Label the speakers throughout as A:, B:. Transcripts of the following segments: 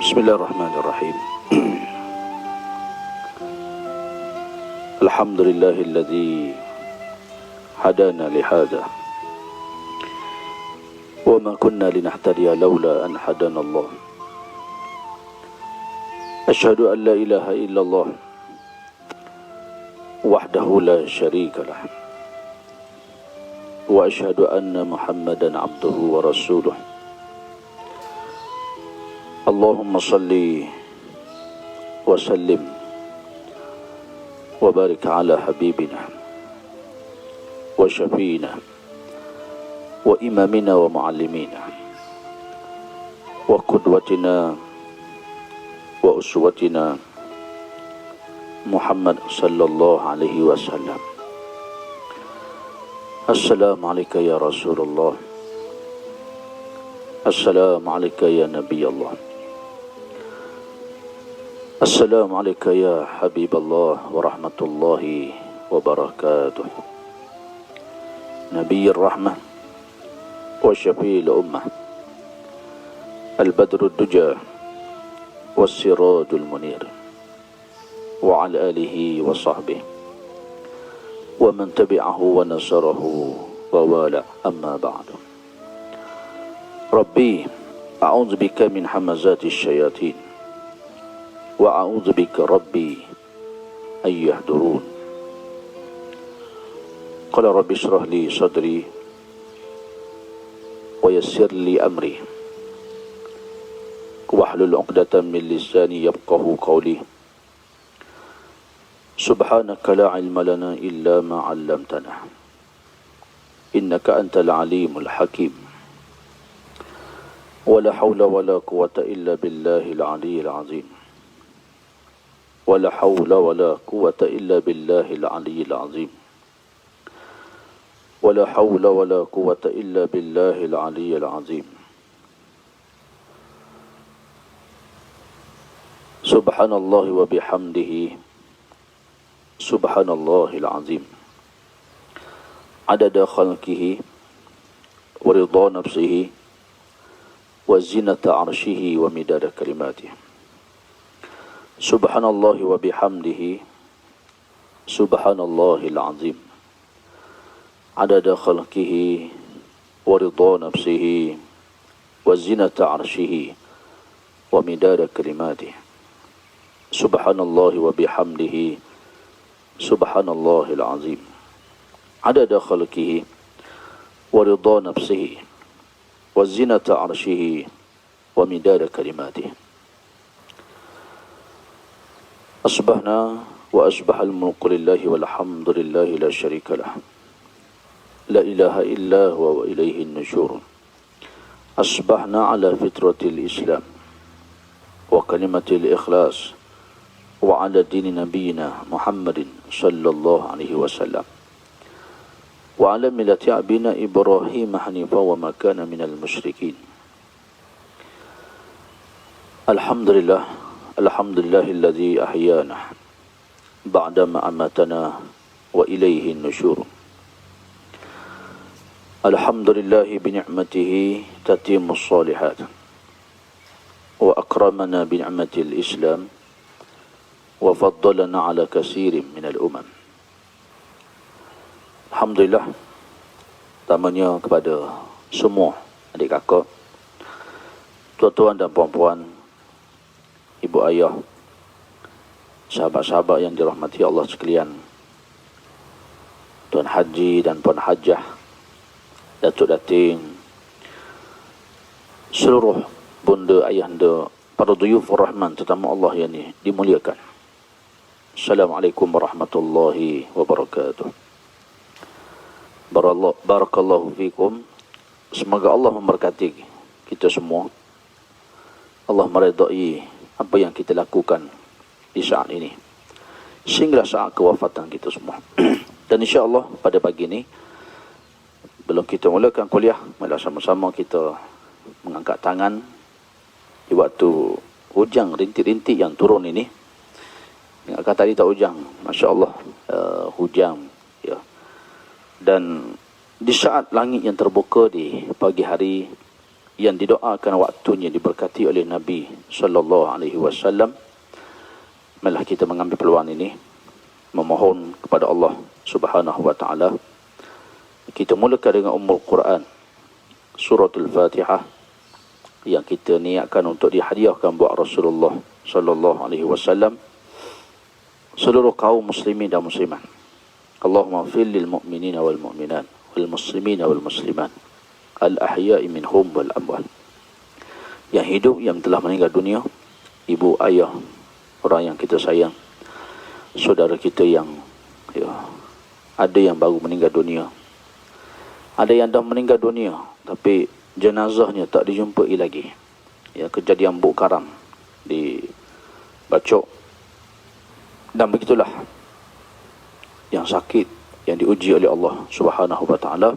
A: Bismillahirrahmanirrahim. Alhamdulillahilladzi hadana lihada wa ma kunna linahtadiya laula an hadana Allah. Asyhadu an la ilaha illallah wahdahu la syarika lah wa asyhadu anna Muhammadan abduhu wa rasuluh. Allahumma salli wa sallim wa barik ala habibina wa syafiina wa imamina wa muallimina wa qudwatina wa uswatina Muhammad sallallahu alaihi wasallam. Assalamualaikum ya Rasulullah. Assalamualaikum ya Nabi Allah. Assalamualaikum ya Habiballah wa rahmatullahi wa barakatuh. Nabiyyir rahmah wa syafi'il ummah, al-badrud duja was sirajul munir, wa ala alihi wa sahbihi wa man tabi'ahu wa nasarahu wa wala, amma ba'du. Rabbi a'udzu bika min hamazati syayatin wa a'udzu bika rabbi ay yahdurun. Qala rabbi shrah li sadri wa yassir li amri wahlul 'uqdatam min lisani yafqahu qawli. Subhanaka la 'ilma lana illa ma 'allamtana innaka antal alimul hakim. Wala hawla wala quwwata illa billahil 'aliyyil 'azim. Wala hawla wala quwwata illa billahil 'aliyyil 'azim. Wala hawla wala quwwata illa billahil 'aliyyil 'azim. Subhanallah wa bihamdihi, subhanallahil 'azim. Adada khalqihi wa ridha nafsihi wa zinata 'arshihi wa midada kalimatihi. Subhanallah wa bihamdihi, subhanallahil 'azim. Adada khalqihi wa ridha nafsihi wa zinata 'arshihi wa midada kalimatihi. Subhanallah wa bihamdihi, subhanallahil 'azim. Adada khalqihi wa ridha nafsihi wa zinata 'arshihi wa midada kalimatihi. Asbahna wa asbahal mulku lillahi walhamdulillahi la syarika lah. La ilaha illa huwa wa ilaihi nusyur. Asbahna ala fitratil Islam wa kalimatil ikhlas wa ala dini nabiyina Muhammadin sallallahu alaihi wasallam wa ala millati abina Ibrahim hanifa wa ma kana minal musyrikin. Alhamdulillah, alhamdulillahilladzi ahyana ba'dama amatana wa ilaihi nusyur. Alhamdulillahi bi ni'matihi tatimmus shalihat wa akramana bi ni'matil Islam wa faddalana ala katsirin minal umam. Alhamdulillah, tamanya kepada semua adik kakak, tuan-tuan dan puan-puan, ibu ayah, sahabat-sahabat yang dirahmati Allah sekalian, Tuan Haji dan Puan Hajah, Datuk Dating, seluruh bunda ayahanda, para duyufur rahman, tetamu Allah yang dimuliakan. Assalamualaikum warahmatullahi wabarakatuh. Barakallahu fikum. Semoga Allah memberkati kita semua. Allah meridai apa yang kita lakukan di saat ini sehingga saat kewafatan kita semua. Dan insya-Allah pada pagi ini, belum kita mulakan kuliah, marilah sama-sama kita mengangkat tangan di waktu hujan rintik-rintik yang turun ini. Ingatkan tadi tak hujan, masya-Allah, hujan ya. Dan di saat langit yang terbuka di pagi hari, yang didoakan waktunya diberkati oleh Nabi sallallahu alaihi wasallam. Malah kita mengambil peluang ini memohon kepada Allah Subhanahu wa taala. Kita mulakan dengan Ummul Quran, suratul Fatihah, yang kita niatkan untuk dihadiahkan buat Rasulullah sallallahu alaihi wasallam, seluruh kaum muslimin dan muslimat. Allahumma fil lil mu'minina wal mu'minat wal muslimina wal muslimat al ahya'i minhum wal amwal. Yang hidup, yang telah meninggal dunia, ibu, ayah, orang yang kita sayang, saudara kita yang ada yang baru meninggal dunia, ada yang dah meninggal dunia tapi jenazahnya tak dijumpai lagi. Kejadian Buk Karam di Bacok. Dan begitulah yang sakit, yang diuji oleh Allah Subhanahu wa taala.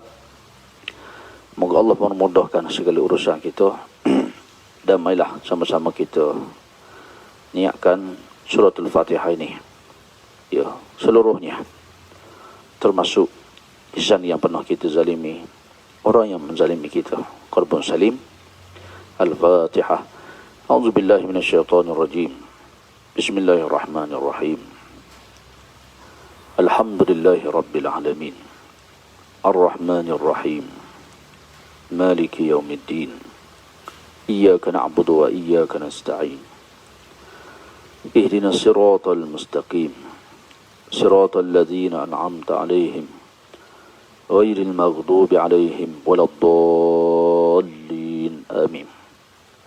A: Moga Allah memudahkan segala urusan kita. Dan marilah sama-sama kita niatkan suratul Fatihah ini, seluruhnya, termasuk lisan yang pernah kita zalimi, orang yang menzalimi kita. Qalbun salim. Al-Fatihah. A'udzubillahi minasyaitonir rajim. Bismillahirrahmanirrahim. Alhamdulillahi rabbil alamin. Ar-Rahmanir Rahim. Maliki yaumiddin. Iyyaka na'budu wa iyyaka nasta'in. Ihdinas siratal mustaqim. Siratal ladzina an'amta 'alaihim ghairil maghdubi 'alaihim waladdallin. Amin.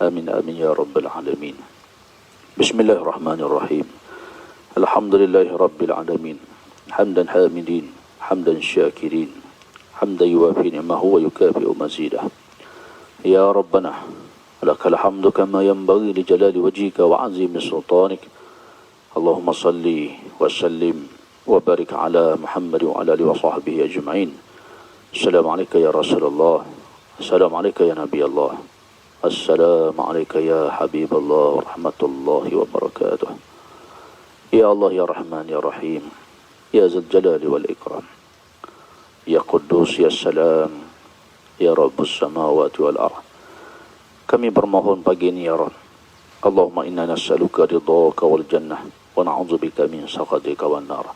A: Amin amin ya rabbal alamin. Bismillahirrahmanirrahim. Alhamdulillahi rabbil alamin. Hamdan hamidin, hamdan syakirin, hamdan yuwafi ni'mahu wa yukafi'u mazidah. Ya Rabbana, lakal hamdu kama yanbaghi li jalali wajhika wa 'azimi sultanik. Allahumma salli wa sallim wa barik ala Muhammad wa ala alihi wa sahbihi ajma'in. Assalamualaikum ya Rasulullah. Assalamualaikum ya Nabi Allah. Assalamualaikum ya Habibullah wa rahmatullahi wa barakatuh. Ya Allah ya Rahman ya Rahim. Ya Zal Jalali wal Ikram. Ya Quddus ya Salam. Ya Rabbus Samawati wal Ardh. Kami bermohon pagi ini ya Rabb. Allahumma inna nas'aluka ridhaka wal jannah wa na'udzubika min sakhatika wan nar.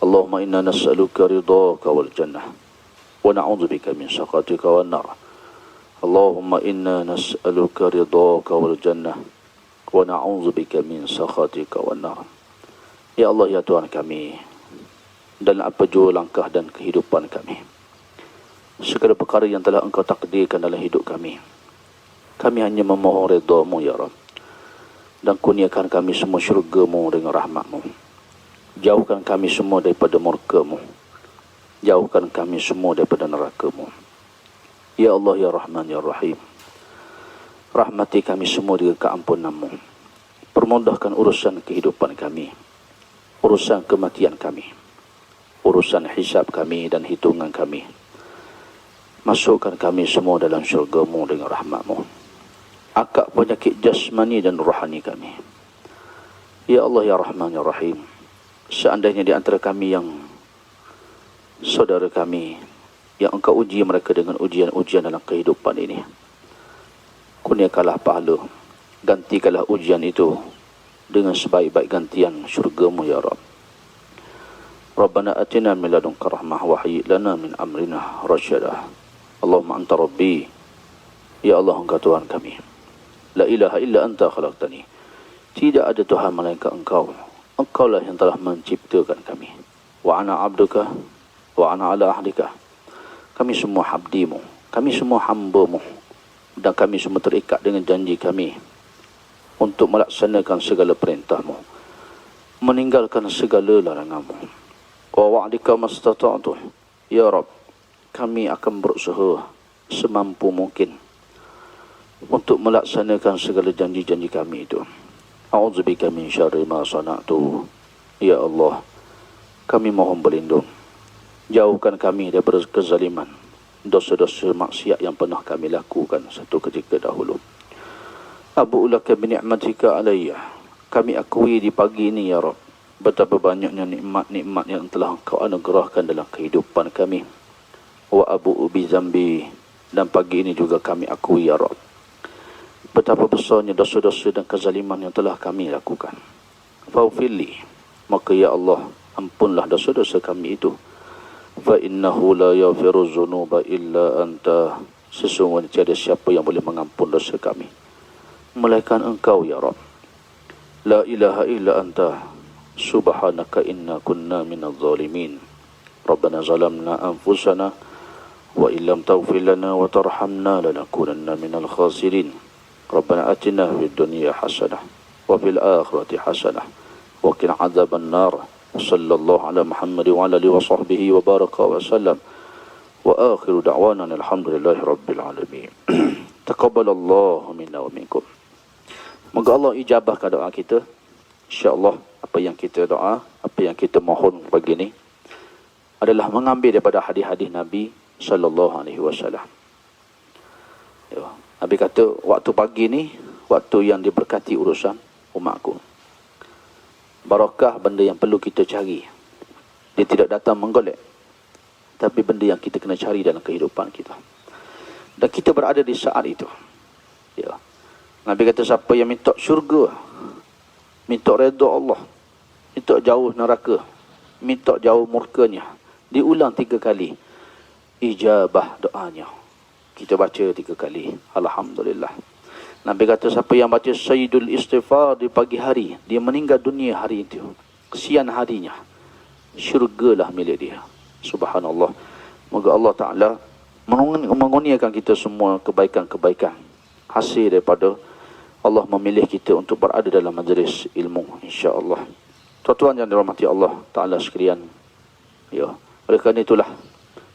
A: Allahumma inna nas'aluka ridhaka wal jannah wa na'udzubika min sakhatika wan nar. Allahumma inna nas'aluka ridhaka wal jannah wa na'udzubika min sakhatika wan nar. Ya Allah ya Tuhan kami, dalam apa jua langkah dan kehidupan kami, segala perkara yang telah Engkau takdirkan dalam hidup kami, kami hanya memohon redha-Mu ya Rabb. Dan kurniakan kami semua syurga-Mu dengan rahmat-Mu. Jauhkan kami semua daripada murka-Mu. Jauhkan kami semua daripada neraka-Mu. Ya Allah ya Rahman ya Rahim. Rahmati kami semua dengan keampunan-Mu. Permudahkan urusan kehidupan kami, urusan kematian kami, urusan hisab kami dan hitungan kami. Masukkan kami semua dalam syurga-Mu dengan rahmat-Mu. Akak penyakit jasmani dan rohani kami. Ya Allah ya Rahman ya Rahim. Seandainya di antara kami yang saudara kami yang Engkau uji mereka dengan ujian-ujian dalam kehidupan ini, kurniakanlah pahala, gantikanlah ujian itu dengan sebaik-baik gantian syurga-Mu ya Rabb. Rabbana atina min ladunka rahmah wa hayyi lana min amrina rasyada. Allahumma anta rabbi. Ya Allah, Engkau Tuhan kami. La ilaha illa anta khalaqtani. Tidak ada Tuhan melainkan Engkau. Engkaulah yang telah menciptakan kami. Wa ana abduka wa ana ala ahdika. Kami semua abdi-Mu, kami semua hamba-Mu, dan kami semua terikat dengan janji kami untuk melaksanakan segala perintah-Mu, meninggalkan segala larangan-Mu. Wa wa'dika mastata'tu. Ya Rabb, kami akan berusaha semampu mungkin untuk melaksanakan segala janji-janji kami itu. A'udzubika min syarri ma sana'tu. Ya Allah, kami mohon berlindung. Jauhkan kami daripada kezaliman, dosa-dosa maksiat yang pernah kami lakukan satu ketika dahulu. Abu'u laka bi ni'matika alayya. Kami akui di pagi ini ya Rabb, betapa banyaknya nikmat-nikmat yang telah Engkau anugerahkan dalam kehidupan kami. Wa abu'u bi zambi. Dan pagi ini juga kami akui ya Rabb, betapa besarnya dosa-dosa dan kezaliman yang telah kami lakukan. Faghfirli, maka ya Allah, ampunlah dosa-dosa kami itu. Fa innahu la yaghfiru dzunuba illa anta, sesungguhnya tiada siapa yang boleh mengampun dosa kami melainkan Engkau ya Rabb. La ilaha illa anta subhanaka inna kunna minadh zalimin. Rabbana zalamna anfusana wa illam taghfir lana wa tarhamna lanakunanna minal khasirin. Rabbana atina fid dunya hasanah wa fil akhirati hasanah wa qina adzaban nar. Sallallahu ala Muhammad wa ala alihi wa sahbihi wa baraka wa sallam. Wa akhiru da'wana alhamdulillahi rabbil alamin. Taqabbalallahu minna wa minkum. Moga Allah ijabahkan doa kita. InsyaAllah apa yang kita doa, apa yang kita mohon pagi ini adalah mengambil daripada hadis-hadis Nabi sallallahu alaihi wasallam. Ya, Nabi kata waktu pagi ni waktu yang diberkati urusan umatku. Barakah benda yang perlu kita cari. Dia tidak datang menggolek, tapi benda yang kita kena cari dalam kehidupan kita. Dan kita berada di saat itu. Ya. Nabi kata siapa yang minta syurga, minta redha Allah, minta jauh neraka, minta jauh murkanya, diulang 3 kali, ijabah doanya. Kita baca 3 kali, alhamdulillah. Nabi kata siapa yang baca Sayyidul Istighfar di pagi hari, dia meninggal dunia hari itu, kesian harinya, syurgalah milik dia. Subhanallah. Moga Allah Ta'ala mengurniakan kita semua kebaikan-kebaikan hasil daripada Allah memilih kita untuk berada dalam majlis ilmu, insya-Allah. Tuan-tuan yang dirahmati Allah Ta'ala sekalian, ya, oleh kerana itulah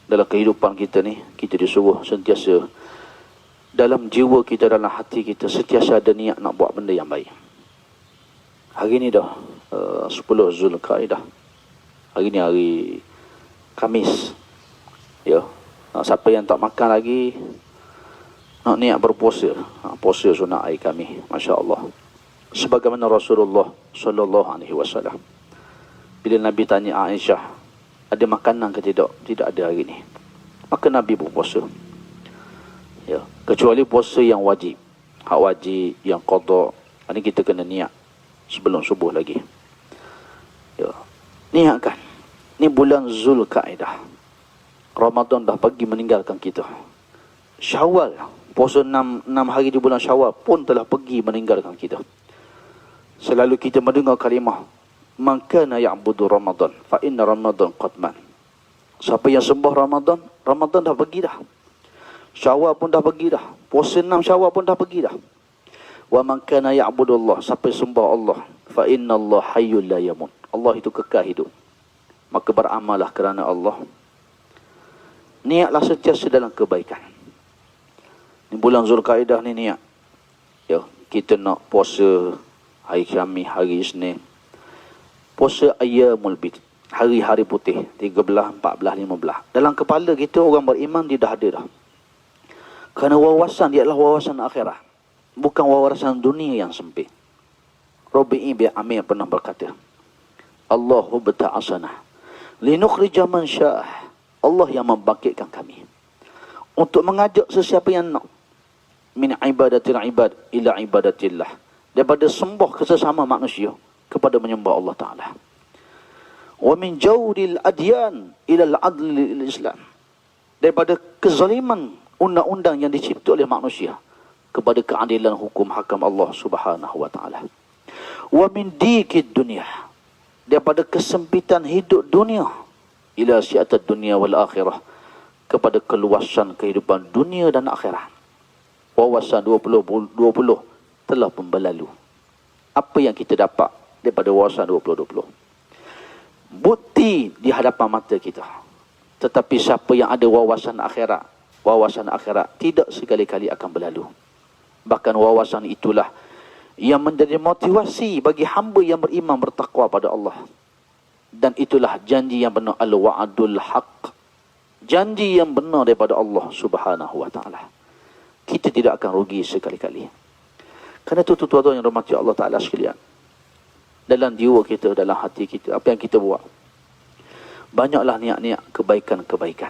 A: dalam kehidupan kita ni, kita disuruh sentiasa dalam jiwa kita, dalam hati kita sentiasa ada niat nak buat benda yang baik. Hari ni dah 10 Zulkaidah. Hari ni hari Khamis. Ya. Siapa yang tak makan lagi nak niat berpuasa. Puasa sunat hari kami, masya-Allah. Sebagaimana Rasulullah sallallahu alaihi wasallam, bila Nabi tanya Aisyah, ada makanan ke tidak? Tidak ada hari ni. Maka Nabi berpuasa. Ya, kecuali puasa yang wajib, hak wajib yang qada, ini kita kena niat sebelum subuh lagi. Ya, niatkan. Ni bulan Zulkaidah. Ramadan dah pergi meninggalkan kita. Syawal, puasa 6 hari di bulan Syawal pun telah pergi meninggalkan kita. Selalu kita mendengar kalimah, man kana ya'budu Ramadan fa inna Ramadan qad man. Siapa yang sembah Ramadan, Ramadan dah pergi dah. Syawal pun dah pergi dah. Puasa 6 Syawal pun dah pergi dah. Wa man kana ya'budullah, siapa sembah Allah, fa innallaha hayyul la yamut. Allah itu kekal hidup. Maka beramallah kerana Allah. Niatlah sentiasa dalam kebaikan. Ni bulan Zulkaidah ni niat. Ya, kita nak puasa hari Khamis, hari Isnin. Puasa ayyamul bid, hari-hari putih, 13, 14, 15. Dalam kepala kita orang beriman dia dah ada dah. Kerana wawasan dia adalah wawasan akhirat, bukan wawasan dunia yang sempit. Rabi'i bin Amir pernah berkata, Allahu bata'asana linukhrija man sya'ah. Allah yang membangkitkan kami untuk mengajak sesiapa yang nak, min ibadatil ibad ila ibadatillah, daripada sembah kesesama manusia kepada menyembah Allah Ta'ala. Wa min jawdil adyan ila al-adl al-Islam, daripada kezaliman undang-undang yang dicipta oleh manusia kepada keadilan hukum hakam Allah Subhanahu wa Ta'ala. Wa min dikid dunia, daripada kesempitan hidup dunia, ila syi'atad dunia wal akhirah, kepada keluasan kehidupan dunia dan akhirat. Wawasan 2020 telah pun berlalu. Apa yang kita dapat daripada wawasan 2020? Bukti di hadapan mata kita. Tetapi siapa yang ada wawasan akhirat tidak sekali-kali akan berlalu. Bahkan wawasan itulah yang menjadi motivasi bagi hamba yang beriman bertakwa pada Allah. Dan itulah janji yang benar, al-wa'adul haq, janji yang benar daripada Allah Subhanahu wa Ta'ala. Kita tidak akan rugi sekali-kali. Kerana itu tuan-tuan yang dirahmati Allah Ta'ala sekalian, dalam jiwa kita, dalam hati kita, apa yang kita buat, banyaklah niat-niat kebaikan-kebaikan.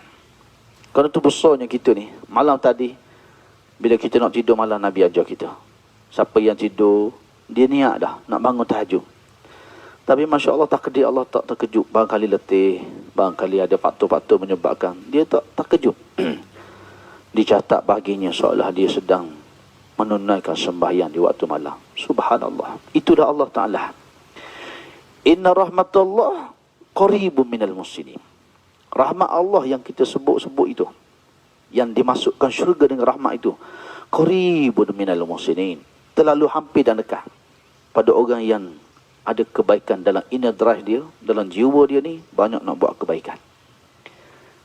A: Kerana itu besarnya kita ni. Malam tadi, bila kita nak tidur malam, Nabi ajar kita. Siapa yang tidur, dia niat dah nak bangun tahajud. Tapi Masya Allah, takdir Allah tak terkejut. Barangkali letih, barangkali ada faktor-faktor menyebabkan. Dia tak terkejut. Dicatat baginya seolah dia sedang menunaikan sembahyang di waktu malam. Subhanallah. Itu dah Allah Ta'ala. Inna rahmatullah qaribun minal muslimin. Rahmat Allah yang kita sebut-sebut itu, yang dimasukkan syurga dengan rahmat itu, qaribun minal muslimin, terlalu hampir dan dekat pada orang yang ada kebaikan dalam inner drive dia, dalam jiwa dia ni, banyak nak buat kebaikan.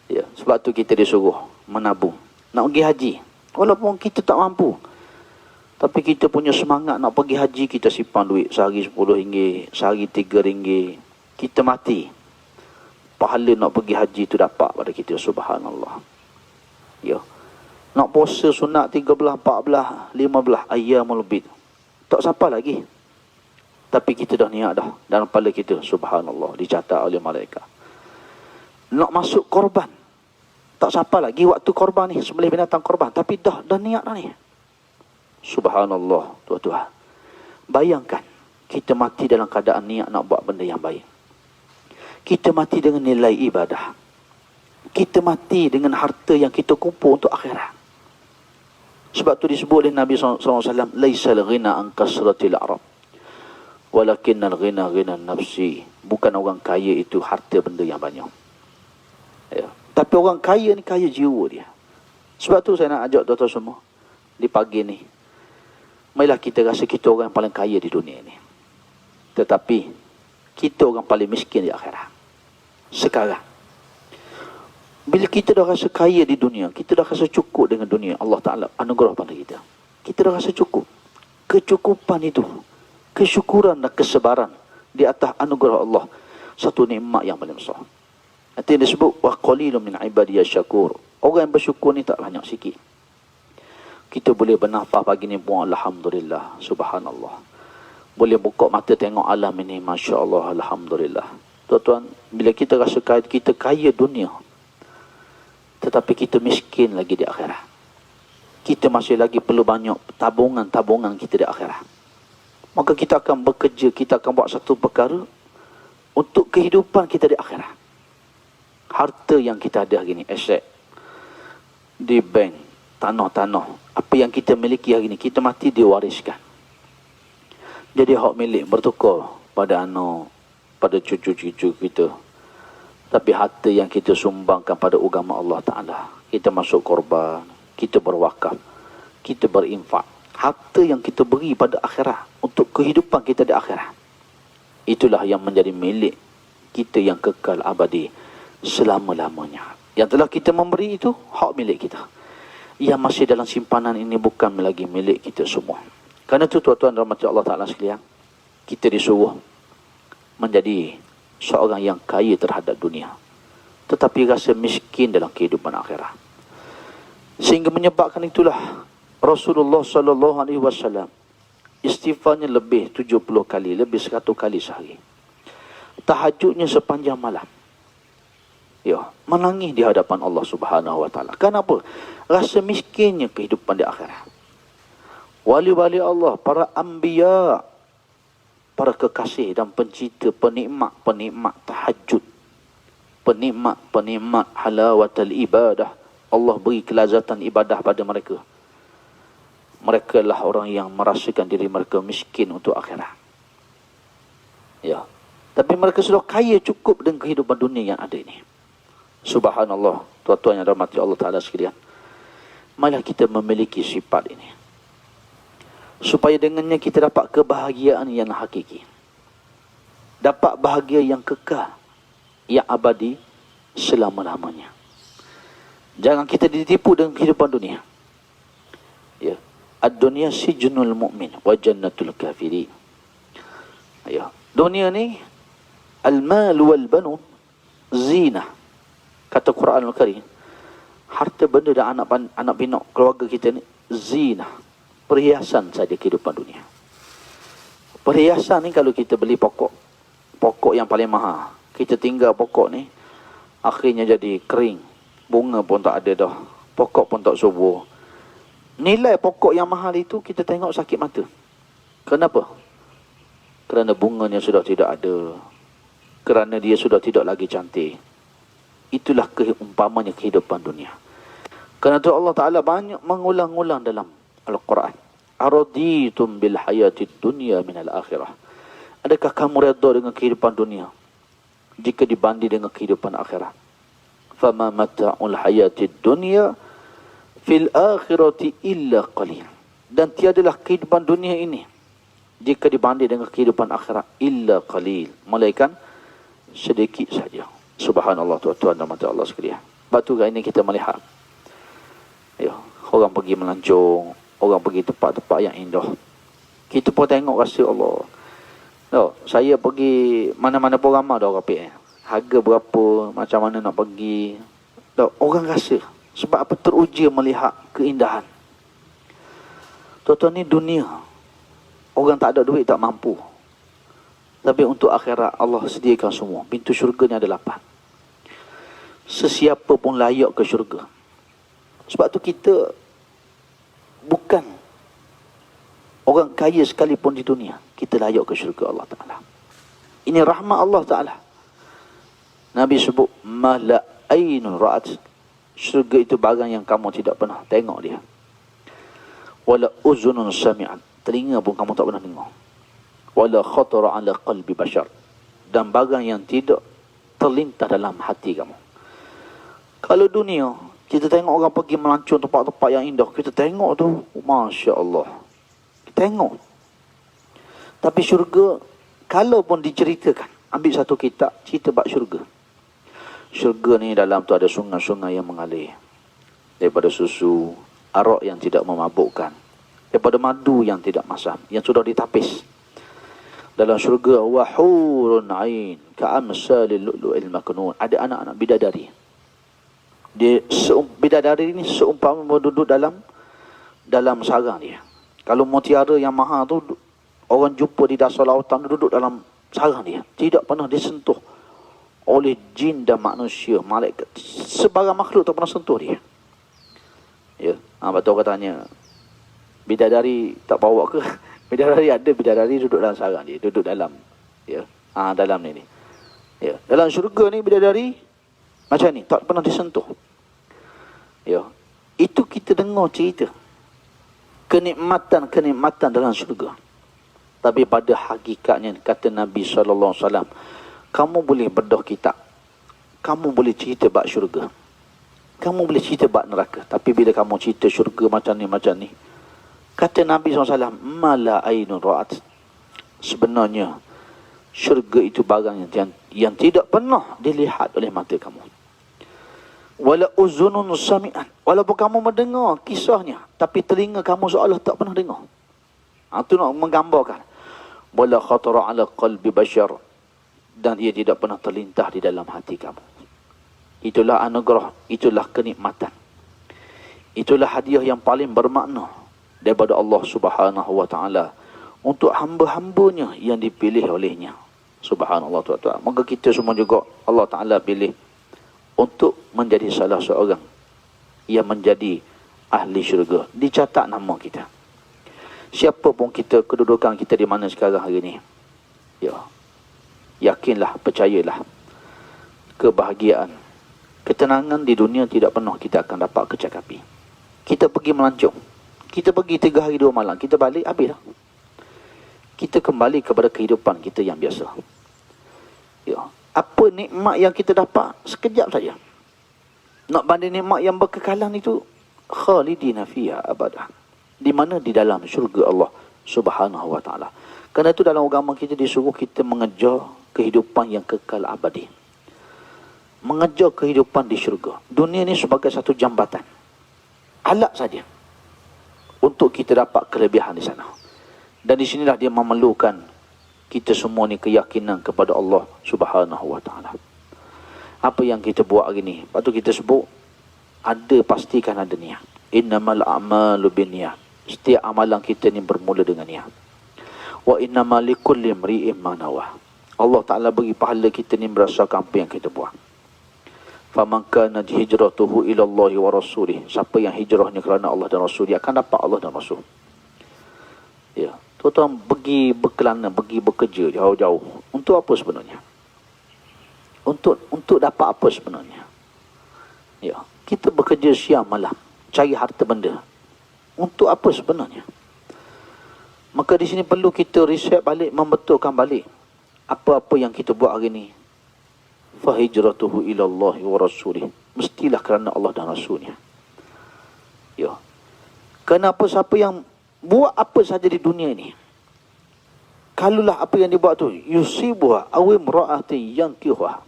A: Ya, sebab tu kita disuruh menabung, nak pergi haji. Walaupun kita tak mampu, tapi kita punya semangat nak pergi haji, kita simpan duit sehari RM10, sehari RM3. Kita mati, pahala nak pergi haji tu dapat pada kita. Subhanallah. Ya. Nak puasa sunat 13, 14, 15 ayyamul bid, tak siapa lagi. Tapi kita dah niat dah dalam kepala kita. Subhanallah, dicatat oleh malaikat. Nak masuk korban, tak siapa lagi waktu korban ni, sembelih binatang korban, tapi dah niat dah ni. Subhanallah, tuan-tuan. Bayangkan, kita mati dalam keadaan niat nak buat benda yang baik. Kita mati dengan nilai ibadah. Kita mati dengan harta yang kita kumpul untuk akhirat. Sebab tu disebut oleh Nabi SAW, laisal ghina an kasratil arab, walakinnal ghina ghina nafsi. Bukan orang kaya itu harta benda yang banyak. Ya. Tapi orang kaya ni kaya jiwa dia. Sebab tu saya nak ajak tuan-tuan semua di pagi ni, marilah kita rasa kita orang yang paling kaya di dunia ni. Tetapi kita orang paling miskin di akhirat. Sekarang, bila kita dah rasa kaya di dunia, kita dah rasa cukup dengan dunia, Allah Ta'ala anugerah pada kita. Kita dah rasa cukup. Kecukupan itu, kesyukuran dan kesabaran di atas anugerah Allah, satu nikmat yang paling besar. Nanti disebut, wa qalilun min ibadiyas syakur. Orang yang bersyukur ni tak banyak sikit. Kita boleh bernafas pagi ni pun alhamdulillah, subhanallah. Boleh buka mata tengok alam ini, Masya Allah, alhamdulillah. Tuan-tuan, bila kita rasa kaya, kita kaya dunia, tetapi kita miskin lagi di akhirat. Kita masih lagi perlu banyak tabungan-tabungan kita di akhirat. Maka kita akan bekerja, kita akan buat satu perkara untuk kehidupan kita di akhirat. Harta yang kita ada hari ini, aset di bank, tanah-tanah, apa yang kita miliki hari ini, kita mati diwariskan. Jadi hak milik bertukar pada anak, pada cucu-cucu kita. Tapi harta yang kita sumbangkan pada agama Allah Ta'ala, kita masuk korban, kita berwakaf, kita berinfak. Harta yang kita beri pada akhirat, untuk kehidupan kita di akhirat, itulah yang menjadi milik kita yang kekal abadi selama-lamanya. Yang telah kita memberi itu, hak milik kita. Yang masih dalam simpanan ini bukan lagi milik kita semua. Kerana itu tuan-tuan rahmati Allah Ta'ala sekalian, kita disuruh menjadi seorang yang kaya terhadap dunia, tetapi rasa miskin dalam kehidupan akhirat. Sehingga menyebabkan itulah Rasulullah SAW istighfarnya lebih 70 kali, lebih 100 kali sehari. Tahajudnya sepanjang malam. Ya, menangis di hadapan Allah Subhanahu Wa Taala. Kenapa? Rasa miskinnya kehidupan di akhirat. Wali-wali Allah, para anbiya, para kekasih dan pencinta, penikmat-penikmat tahajud, penikmat-penikmat halawatul ibadah, Allah beri kelazatan ibadah pada mereka. Mereka lah orang yang merasakan diri mereka miskin untuk akhirat. Ya. Tapi mereka sudah kaya cukup dengan kehidupan dunia yang ada ini. Subhanallah, tuan-tuan yang rahmati Allah Ta'ala sekalian. Marilah kita memiliki sifat ini, supaya dengannya kita dapat kebahagiaan yang hakiki. Dapat bahagia yang kekal, yang abadi selama-lamanya. Jangan kita ditipu dengan kehidupan dunia. Ya. Ad-dunya sijnul mu'min wa jannatul kafirin. Ya. Dunia ni, al-mal wal banun zina. Kata Quran Al-Karim, harta benda dan anak pinak keluarga kita ni zina, perhiasan saja kehidupan dunia. Perhiasan ni kalau kita beli pokok yang paling mahal, kita tinggal pokok ni, akhirnya jadi kering, Bunga pun tak ada dah. Pokok pun tak subur. Nilai pokok yang mahal itu kita tengok sakit mata. Kenapa? Kerana bunganya sudah tidak ada. Kerana dia sudah tidak lagi cantik. Itulah umpamanya kehidupan dunia. Kerana itu Allah Ta'ala banyak mengulang-ulang dalam Al-Quran. Araditum bil hayatid dunya minal akhirah. Adakah kamu redha dengan kehidupan dunia jika dibanding dengan kehidupan akhirat? Fama mata'ul hayatid dunya fil akhirati illa qalil. Dan tiadalah kehidupan dunia ini jika dibanding dengan kehidupan akhirat illa qalil, melainkan sedikit saja. Subhanallah, tuan-tuan dan mata Allah sekalian. Batu ini kita melihat, ya, orang pergi melancong, orang pergi tempat-tempat yang indah. Kita pun tengok rasa Allah. No, saya pergi mana-mana pun ramai dah orang pergi. Harga berapa, macam mana nak pergi. No, orang rasa. Sebab apa? Teruja melihat keindahan. Tuan-tuan, ni dunia. Orang tak ada duit tak mampu. Tapi untuk akhirat Allah sediakan semua. Pintu syurga ni ada 8. Sesiapa pun layak ke syurga. Sebab tu kita bukan orang kaya sekalipun di dunia, kita layak ke syurga Allah Ta'ala. Ini rahmat Allah Ta'ala. Nabi sebut, ma la aynun ra'at. Syurga itu barang yang kamu tidak pernah tengok dia. Wala uzunun sami'at. Telinga pun kamu tak pernah dengar. Wala khatara ala qalbi bashar. Dan barang yang tidak terlintas dalam hati kamu. Kalau dunia, kita tengok orang pergi melancong tempat-tempat yang indah, kita tengok tu, Masya Allah. Tengok. Tapi syurga, kalau pun diceritakan, ambil satu kitab, cerita bab syurga. Syurga ni dalam tu ada sungai-sungai yang mengalir. Daripada susu, arak yang tidak memabukkan. Daripada madu yang tidak masam, yang sudah ditapis. Dalam syurga, wahurun ain, ka'amsalil lu'lu'il maknun. Ada anak-anak bidadari. Bidadari ni seumpama duduk dalam sarang dia. Kalau mutiara yang mahal tu, orang jumpa di dasar lautan, duduk dalam sarang dia. Tidak pernah disentuh oleh jin dan manusia, malaikat. Sebarang makhluk tak pernah sentuh dia. Ya, betul katanya. Bidadari tak bawa ke? Bidadari ada, bidadari duduk dalam sarang dia. Duduk dalam. Ya, dalam ni. Ya, dalam syurga ni bidadari macam ni, tak pernah disentuh. Ya, itu kita dengar cerita. Kenikmatan dalam syurga. Tapi pada hakikatnya, kata Nabi SAW, kamu boleh bedah kitab. Kamu boleh cerita bab syurga. Kamu boleh cerita bab neraka. Tapi bila kamu cerita syurga macam ni, kata Nabi SAW, mala ainun ra'at. Sebenarnya, syurga itu barang yang tidak pernah dilihat oleh mata kamu. Wala uzunun sami'an. Walaupun kamu mendengar kisahnya, tapi telinga kamu seolah tak pernah dengar. Itu nak menggambarkan. Wala khatara ala qalbi bashar. Dan ia tidak pernah terlintas di dalam hati kamu. Itulah anugerah, itulah kenikmatan. Itulah hadiah yang paling bermakna daripada Allah Subhanahu wa Ta'ala untuk hamba-hambanya yang dipilih olehnya. Subhanallah, tuan-tuan. Maka kita semua juga Allah Ta'ala pilih untuk menjadi salah seorang yang menjadi ahli syurga. Dicatat nama kita. Siapa pun kita, kedudukan kita di mana sekarang hari ini, ya, yakinlah, percayalah, kebahagiaan, ketenangan di dunia tidak pernah kita akan dapat kecakapi. Kita pergi melancong, kita pergi 3 hari 2 malam, kita balik, habis dah. Kita kembali kepada kehidupan kita yang biasa. Ya, apa nikmat yang kita dapat sekejap saja. Nak banding nikmat yang berkekalan itu, khalidina fiha abadah. Di mana? Di dalam syurga Allah Subhanahu wa Ta'ala. Kerana itu dalam agama kita disuruh kita mengejar kehidupan yang kekal abadi. Mengejar kehidupan di syurga. Dunia ini sebagai satu jambatan. Alat saja untuk kita dapat kelebihan di sana. Dan di sinilah dia memerlukan kita semua ni keyakinan kepada Allah Subhanahu wa Ta'ala. Apa yang kita buat hari ni, lepas tu kita sebut, ada, pastikan ada niat. Innamal a'malu binniyat. Setiap amalan kita ni bermula dengan niat. Wa innamal likulli imri'in ma nawah. Allah Ta'ala bagi pahala kita ni berdasarkan apa yang kita buat. Faman kanat hijratuhu ila Allah wa rasulih. Siapa yang hijrahnya kerana Allah dan Rasul, dia akan dapat Allah dan Rasul. Ya, tuan-tuan pergi berkelana, pergi bekerja jauh-jauh. Untuk apa sebenarnya? Untuk dapat apa sebenarnya? Ya, kita bekerja siang malam, cari harta benda. Untuk apa sebenarnya? Maka di sini perlu kita riset balik, membetulkan balik apa-apa yang kita buat hari ini. Fahijratuhu ilallahi wa rasulih. Mestilah kerana Allah dan Rasulnya. Ya. Kenapa siapa yang buat apa saja di dunia ini, kalaulah apa yang dibuat tu yusibuha awim ra'ati yankihuha,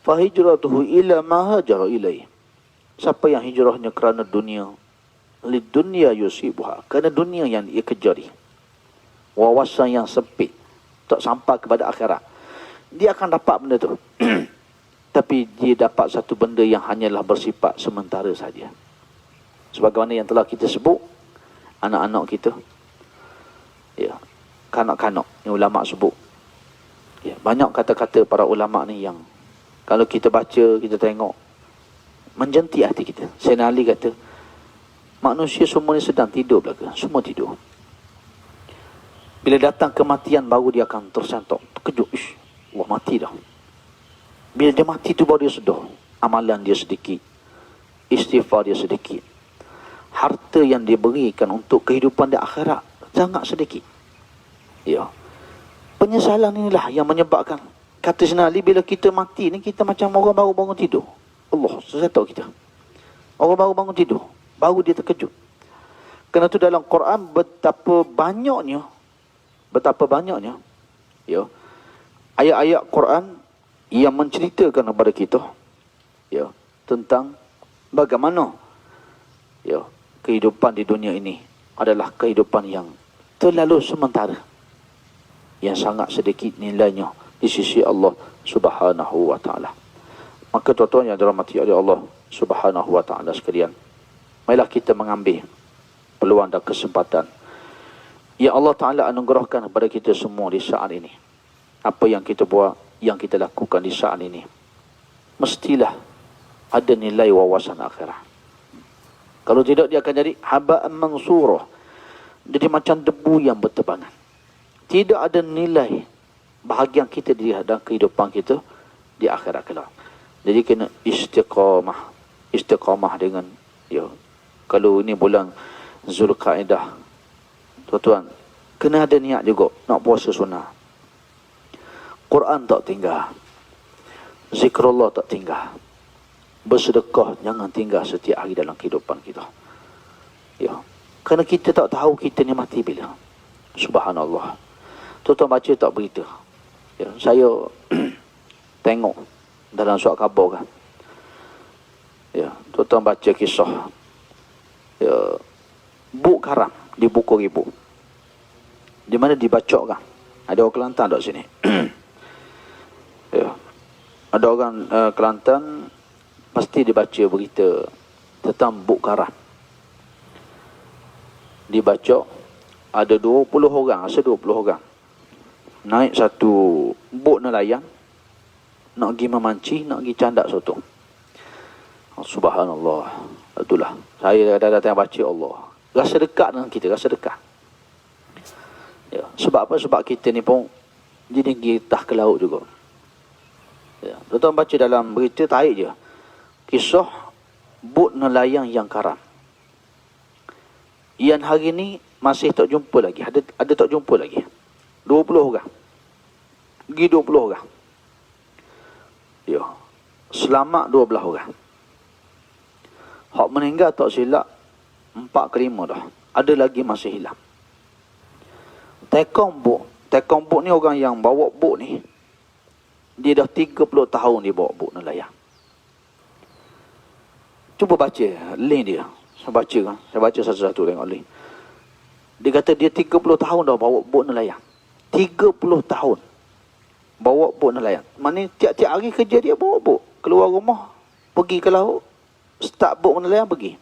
A: fahijratuhu ila ma hajara ilaih. Siapa yang hijrahnya kerana dunia, lidunya yusibuha, kerana dunia yang ia kejari, wawasan yang sempit, tak sampai kepada akhirat, dia akan dapat benda tu. Tapi dia dapat satu benda yang hanyalah bersifat sementara saja. Sebagaimana yang telah kita sebut, anak-anak kita, ya, kanak-kanak yang ulama sebut. Ya, banyak kata-kata para ulama ni yang kalau kita baca, kita tengok, menjentik hati kita. Sayyidina Ali kata, manusia semua ni sedang tidur belaka, semua tidur. Bila datang kematian baru dia akan tersentak, terkejut. Ish, wah, mati dah. Bila dia mati tu baru dia sedar, amalan dia sedikit, istighfar dia sedikit, harta yang dia berikan untuk kehidupan di akhirat sangat sedikit. Ya. Penyesalan inilah yang menyebabkan, kata Sayyidina Ali, bila kita mati ni kita macam orang baru bangun tidur. Allah, saya tahu kita. Orang baru bangun tidur, baru dia terkejut. Kerana tu dalam Quran betapa banyaknya, ya, ayat-ayat Quran yang menceritakan kepada kita, ya, tentang bagaimana, ya, kehidupan di dunia ini adalah kehidupan yang terlalu sementara, yang sangat sedikit nilainya di sisi Allah Subhanahu wa taala. Maka tuan-tuan yang dirahmati oleh Allah Subhanahu wa taala sekalian, marilah kita mengambil peluang dan kesempatan yang Allah Taala anugerahkan kepada kita semua di saat ini. Apa yang kita buat, yang kita lakukan di saat ini, mestilah ada nilai wawasan akhirat. Kalau tidak, dia akan jadi haba'an mansurah, jadi macam debu yang bertebangan. Tidak ada nilai bahagian kita di dalam kehidupan kita di akhirat kelak. Jadi kena istiqamah dengan, ya, kalau ini bulan Zulkaidah, tuan-tuan, kena ada niat juga nak puasa sunnah. Quran tak tinggal, zikrullah tak tinggal, bersedekah jangan tinggal setiap hari dalam kehidupan kita. Ya, kerana kita tak tahu kita ni mati bila. Subhanallah. Tuan-tuan baca tak berita. Ya, saya tengok dalam surat khabar kan. Ya, tuan-tuan baca kisah, ya, buk karam di Buku Ribu, di mana dibacok kan. Ada orang Kelantan dok sini. Ya, ada orang Kelantan pasti dibaca berita tentang buk karam. Dibacok, ada 20 orang, rasa 20 orang naik satu buk nelayan, nak pergi memancing, nak pergi candak sotong. Subhanallah. Itulah, saya datang baca, Allah, rasa dekat dengan kita, rasa dekat. Ya, sebab apa? Sebab kita ni pun jadi gitah ke laut juga. Ya, tuan-tuan baca dalam berita, tarik je kisah bot nelayan yang karam. Yang hari ni masih tak jumpa lagi, ada tak jumpa lagi. 20 orang. Pergi 20 orang. Ya. Selamat 12 orang. Hak meninggal tak silap 4 ke 5 dah. Ada lagi masih hilang. Tekong bot ni orang yang bawa bot ni, dia dah 30 tahun dia bawa bot nelayan. Cuba baca link dia. Saya baca kan. Saya baca satu-satu tengok link. Dia kata dia 30 tahun dah bawa bot nelayan. 30 tahun bawa bot nelayan. Maknanya tiap-tiap hari kerja dia bawa bot. Keluar rumah, pergi ke laut, start bot nelayan, pergi.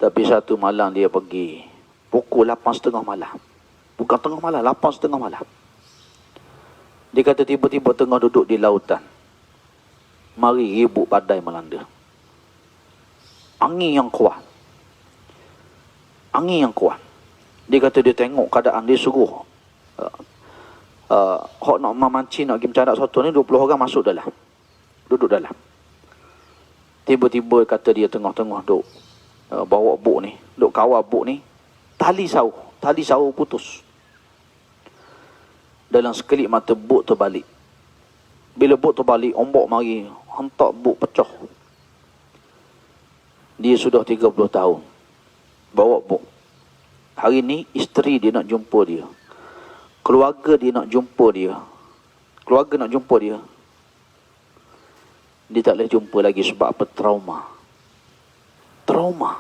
A: Tapi satu malam dia pergi pukul 8.30 malam. Bukan tengah malam, 8.30 malam. Dia kata tiba-tiba tengah duduk di lautan, mari ribut badai melanda. Angin yang kuat. Angin yang kuat. Dia kata dia tengok keadaan, dia suruh hok nak memancing, nak pergi mencadak satu ni, 20 orang masuk dalam. Duduk dalam. Tiba-tiba kata dia tengah-tengah duk bawa buk ni, duk kawal buk ni, tali sauh putus. Dalam sekelip mata buk terbalik. Bila buk terbalik, ombak mari hentak buk pecah. Dia sudah 30 tahun bawa buk. Hari ni isteri dia nak jumpa dia. Keluarga dia nak jumpa dia. Keluarga nak jumpa dia. Dia tak boleh jumpa lagi sebab apa? Trauma.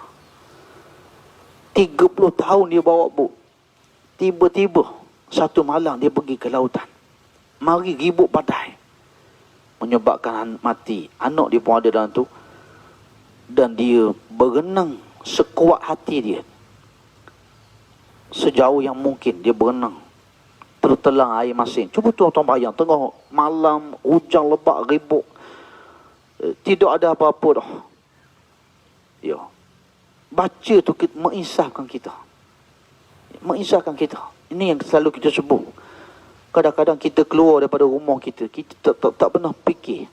A: 30 tahun dia bawa buk. Tiba-tiba satu malam dia pergi ke lautan. Mari ribut badai. Menyebabkan mati. Anak dia pun ada dalam tu. Dan dia berenang sekuat hati dia. Sejauh yang mungkin dia berenang. Tertelang air masin. Cuba tuan-tuan bayang. Tengah malam, hujan lebat, ribut. Tidak ada apa-apa dah. Ya. Baca tu mengisahkan kita. Mengisahkan kita. Ini yang selalu kita sebut. Kadang-kadang kita keluar daripada rumah kita. Kita tak pernah fikir.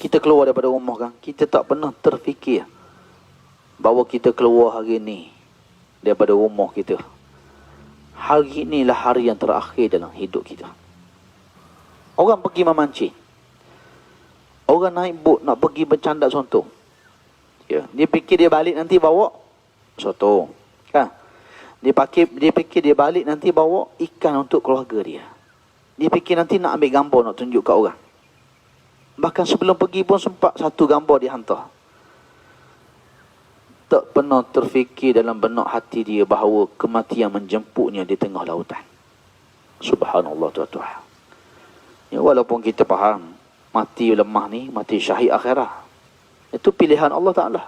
A: Kita keluar daripada rumah kan. Kita tak pernah terfikir. Bahawa kita keluar hari ni. Daripada rumah kita. Hari inilah hari yang terakhir dalam hidup kita. Orang pergi memancing. Orang naik bot nak pergi bercandak sontong. Ya, dia fikir dia balik nanti bawa soto. Kan? Dia fikir dia balik nanti bawa ikan untuk keluarga dia. Dia fikir nanti nak ambil gambar nak tunjuk kat orang. Bahkan sebelum pergi pun sempat satu gambar dia hantar. Tak pernah terfikir dalam benak hati dia bahawa kematian menjemputnya di tengah lautan. Subhanallah tuan-tuan. Ya, walaupun kita faham mati lemah ni, mati syahid akhirat. Itu pilihan Allah Ta'ala.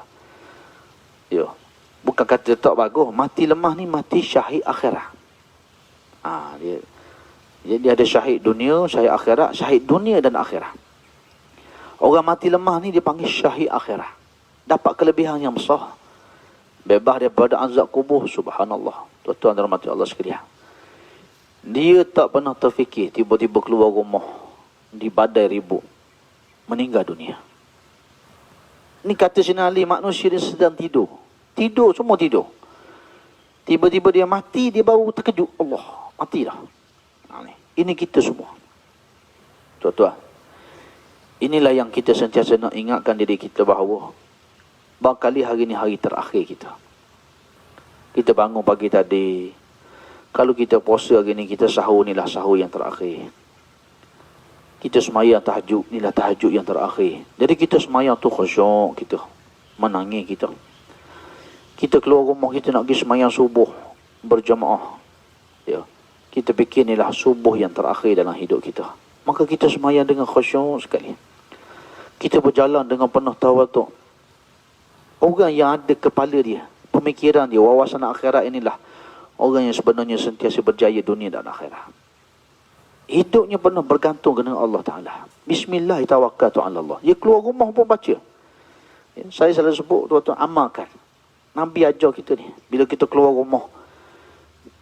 A: Ya. Bukan kata tak bagus. Mati lemah ni, mati syahid akhirat. Dia ada syahid dunia, syahid akhirat, syahid dunia dan akhirat. Orang mati lemah ni dipanggil syahid akhirat. Dapat kelebihan yang besar. Bebas daripada azab kubur. Subhanallah. Tuan-tuan dan rahmati Allah sekalian. Dia tak pernah terfikir tiba-tiba keluar rumah di badai ribut. Meninggal dunia. Ni kata Sayyidina Ali, manusia dia sedang tidur. Tidur, semua tidur. Tiba-tiba dia mati, dia baru terkejut. Allah, mati dah. Ini kita semua. Tuan-tuan. Inilah yang kita sentiasa nak ingatkan diri kita bahawa barangkali hari ni hari terakhir kita. Kita bangun pagi tadi. Kalau kita puasa hari ni, kita sahur, inilah sahur yang terakhir. Kita semayang tahajud, inilah tahajud yang terakhir. Jadi kita semayang tu khusyuk kita. Menangis kita. Kita keluar rumah, kita nak pergi semayang subuh. Berjamaah. Ya. Kita fikir inilah subuh yang terakhir dalam hidup kita. Maka kita semayang dengan khusyuk sekali. Kita berjalan dengan penuh tawaduk. Orang yang ada kepala dia, pemikiran dia, wawasan akhirat inilah orang yang sebenarnya sentiasa berjaya dunia dan akhirat. Hidupnya pernah bergantung dengan Allah Ta'ala. Bismillahirrahmanirrahim. Dia keluar rumah pun baca. Ya, saya selalu sebut, tuan-tuan, amalkan. Nabi ajar kita ni. Bila kita keluar rumah.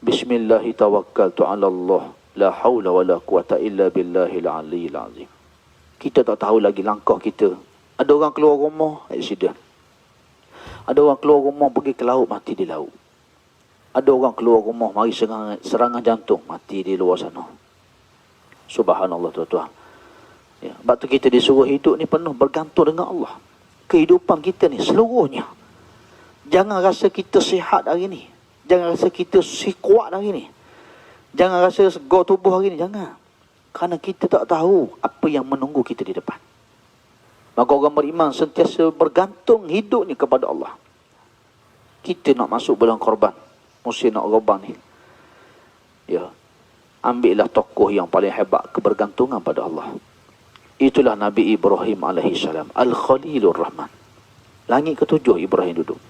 A: Bismillahirrahmanirrahim. La hawla wa la quwata illa billahil aliyyil azim. Kita tak tahu lagi langkah kita. Ada orang keluar rumah, accident. Ada orang keluar rumah pergi ke laut, mati di laut. Ada orang keluar rumah, mari serangan jantung, mati di luar sana. Subhanallah tuan-tuan. Ya, sebab tu kita disuruh hidup ni penuh bergantung dengan Allah. Kehidupan kita ni seluruhnya. Jangan rasa kita sihat hari ni. Jangan rasa kita kuat hari ni. Jangan rasa segar tubuh hari ni. Jangan. Kerana kita tak tahu apa yang menunggu kita di depan. Maka orang beriman sentiasa bergantung hidup ni kepada Allah. Kita nak masuk bulan korban. Mesti nak korban ni. Ya. Ambillah tokoh yang paling hebat kebergantungan pada Allah. Itulah Nabi Ibrahim AS. Al-Khalilur Rahman. Langit ketujuh Ibrahim duduk.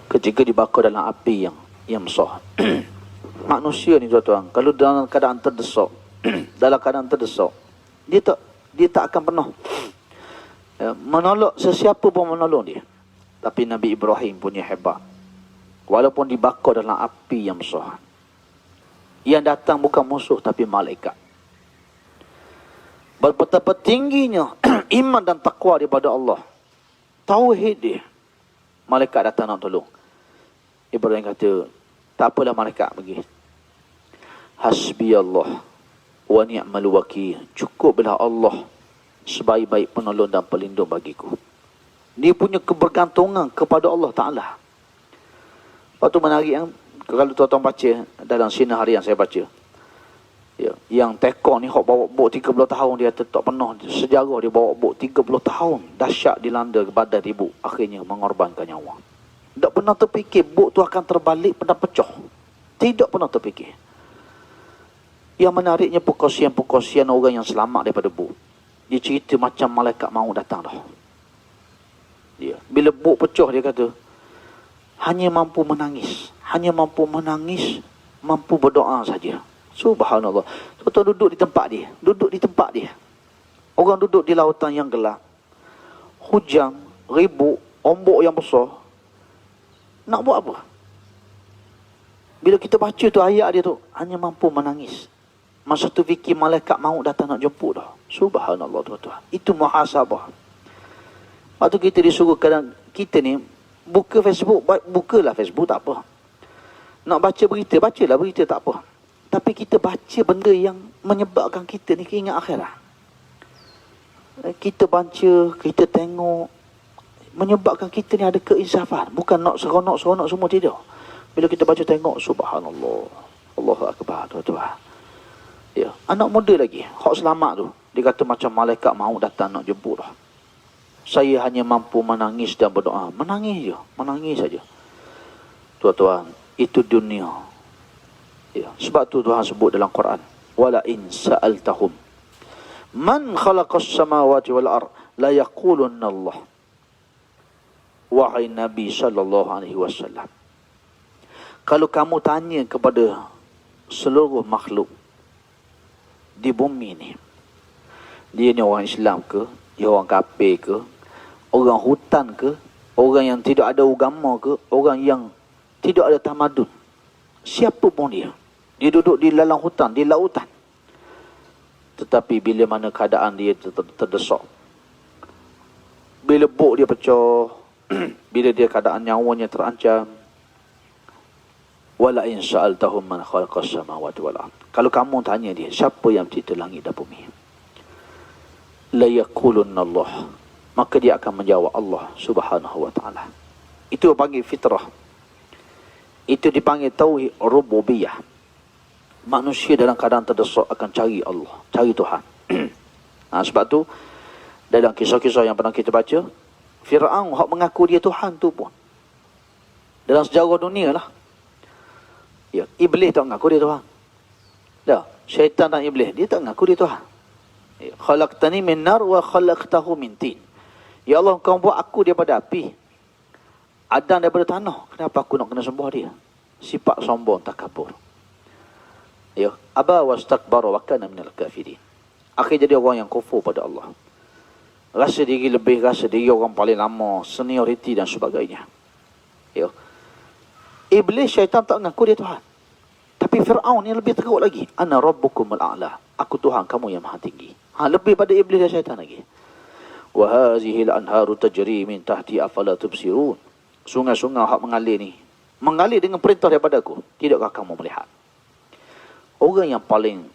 A: Ketika dibakar dalam api yang besar. Manusia ni tuan-tuan, kalau dalam keadaan terdesak, dia Dia tak akan pernah menolak sesiapa pun menolong dia. Tapi Nabi Ibrahim punya hebat. Walaupun dibakar dalam api yang besar, yang datang bukan musuh tapi malaikat. Betapa tingginya iman dan takwa daripada Allah, tauhid dia, malaikat datang nak tolong. Ibrahim kata, tak apalah malaikat pergi. Hasbi Allah wa ni'mal wakil. Cukuplah Allah sebaik-baik penolong dan pelindung bagiku. Dia punya kebergantungan kepada Allah Ta'ala. Waktu menarik yang, kalau tuan-tuan baca dalam sinar harian saya baca, ya, yang tekor ni bawa bot 30 tahun, dia tetap penuh sejarah. Dia bawa bot 30 tahun, dahsyat dilanda badan ibu, akhirnya mengorbankan nyawa. Tak pernah terfikir bot tu akan terbalik, pernah pecah. Tidak pernah terfikir. Yang menariknya perkongsian orang yang selamat daripada bot. Dia cerita macam malaikat maut datang dah. Dia, bila bot pecah, dia kata hanya mampu menangis, mampu berdoa saja. Subhanallah. Tuan-tuan duduk di tempat dia. Orang duduk di lautan yang gelap, hujan, ribut, ombak yang besar. Nak buat apa? Bila kita baca tu ayat dia tu, hanya mampu menangis. Masa tu fikir malaikat maut datang nak jemput dah. Subhanallah tuan-tuan. Itu muhasabah. Waktu kita disuruh kadang kita ni buka Facebook, bukalah Facebook tak apa. Nak baca berita, bacalah berita tak apa. Tapi kita baca benda yang menyebabkan kita ni keingat akhirat. Kita baca, kita tengok, menyebabkan kita ni ada keinsafan. Bukan nak seronok-seronok semua, tidak. Bila kita baca tengok, subhanallah, Allahu Akbar, tuan-tuan. Ya, anak muda lagi, hak selamat tu, dia kata macam malaikat maut datang nak jemput dah. Saya hanya mampu menangis dan berdoa. Menangis saja. Tuan-tuan, itu dunia. Ya, sebab tu Tuhan sebut dalam Quran, wala in sa'altahum man khalaqas samawati wal ard la yaqulunna Allah. Wahai Nabi sallallahu alaihi wasallam, kalau kamu tanya kepada seluruh makhluk di bumi ni, dia ni orang Islam ke, dia orang kafir ke, orang hutan ke, orang yang tidak ada agama ke, orang yang tidak ada tamadun, siapa pun dia duduk di dalam hutan, di lautan, tetapi bila mana keadaan dia terdesak, bila bot dia pecah, bila dia keadaan nyawanya terancam, wala in sa'altahum man khalaqas samawati wal ard, kalau kamu tanya dia siapa yang mencipta langit dan bumi, la yaqulunna Allah, maka dia akan menjawab Allah Subhanahu wa taala. Itu panggil fitrah. Itu dipanggil tauhid rububiyah. Manusia dalam keadaan terdesak akan cari Allah, cari Tuhan. Sebab tu dalam kisah-kisah yang pernah kita baca, Fir'aun hak mengaku dia Tuhan tu pun dalam sejarah dunia lah. Ya, Iblis tak mengaku dia Tuhan. Dah, syaitan dan Iblis, dia tak mengaku dia Tuhan. Ya, khalaqtani min nar wa khalaqtahu min tin. Ya Allah, kau buat aku daripada api, Adam daripada tanah. Kenapa aku nak kena sembah dia? Sifat sombong, takabur. Ya, aba wastakbara wa kana minal kafirin. Akhir jadi orang yang kufur pada Allah. Rasa diri lebih, rasa diri orang paling lama, senioriti dan sebagainya. Ya. Iblis, syaitan tak mengaku dia Tuhan. Tapi Fir'aun ni lebih teruk lagi. Ana rabbukumul a'la. Aku Tuhan kamu yang maha tinggi. Lebih pada iblis dan syaitan lagi. Wa hazihil anharu tajri min tahti afala tubsirun. Sungai-sungai hak mengalir ni, mengalir dengan perintah daripada aku. Tidakkah kamu melihat? Orang yang paling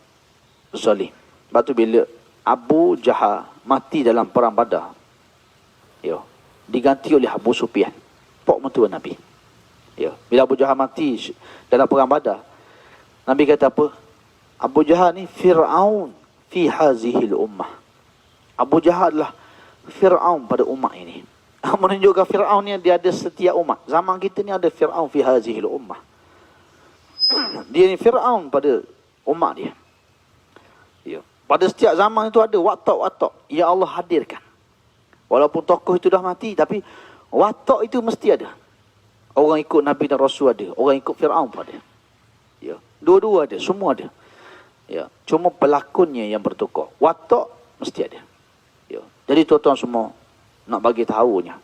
A: zalim. Sebab tu bila Abu Jahal mati dalam perang Badar, ya, diganti oleh Abu Sufyan, pok mentua Nabi. Ya, bila Abu Jahal mati dalam perang Badar, Nabi kata apa? Abu Jahal ni Fir'aun fi hazihil ummah. Abu Jahal lah Fir'aun pada umat ini. Menunjukkan Fir'aun ni dia ada setiap umat. Zaman kita ni ada Fir'aun fi hazihil ummah. Dia ni Fir'aun pada umat dia. Ya. Pada setiap zaman itu ada watak-watak yang Allah hadirkan. Walaupun tokoh itu dah mati, tapi watak itu mesti ada. Orang ikut Nabi dan Rasul ada, orang ikut Fir'aun pun ada. Ya. Dua-dua ada, semua ada. Ya. Cuma pelakonnya yang bertukar. Watak mesti ada. Jadi tuan-tuan semua, nak bagi tahunya,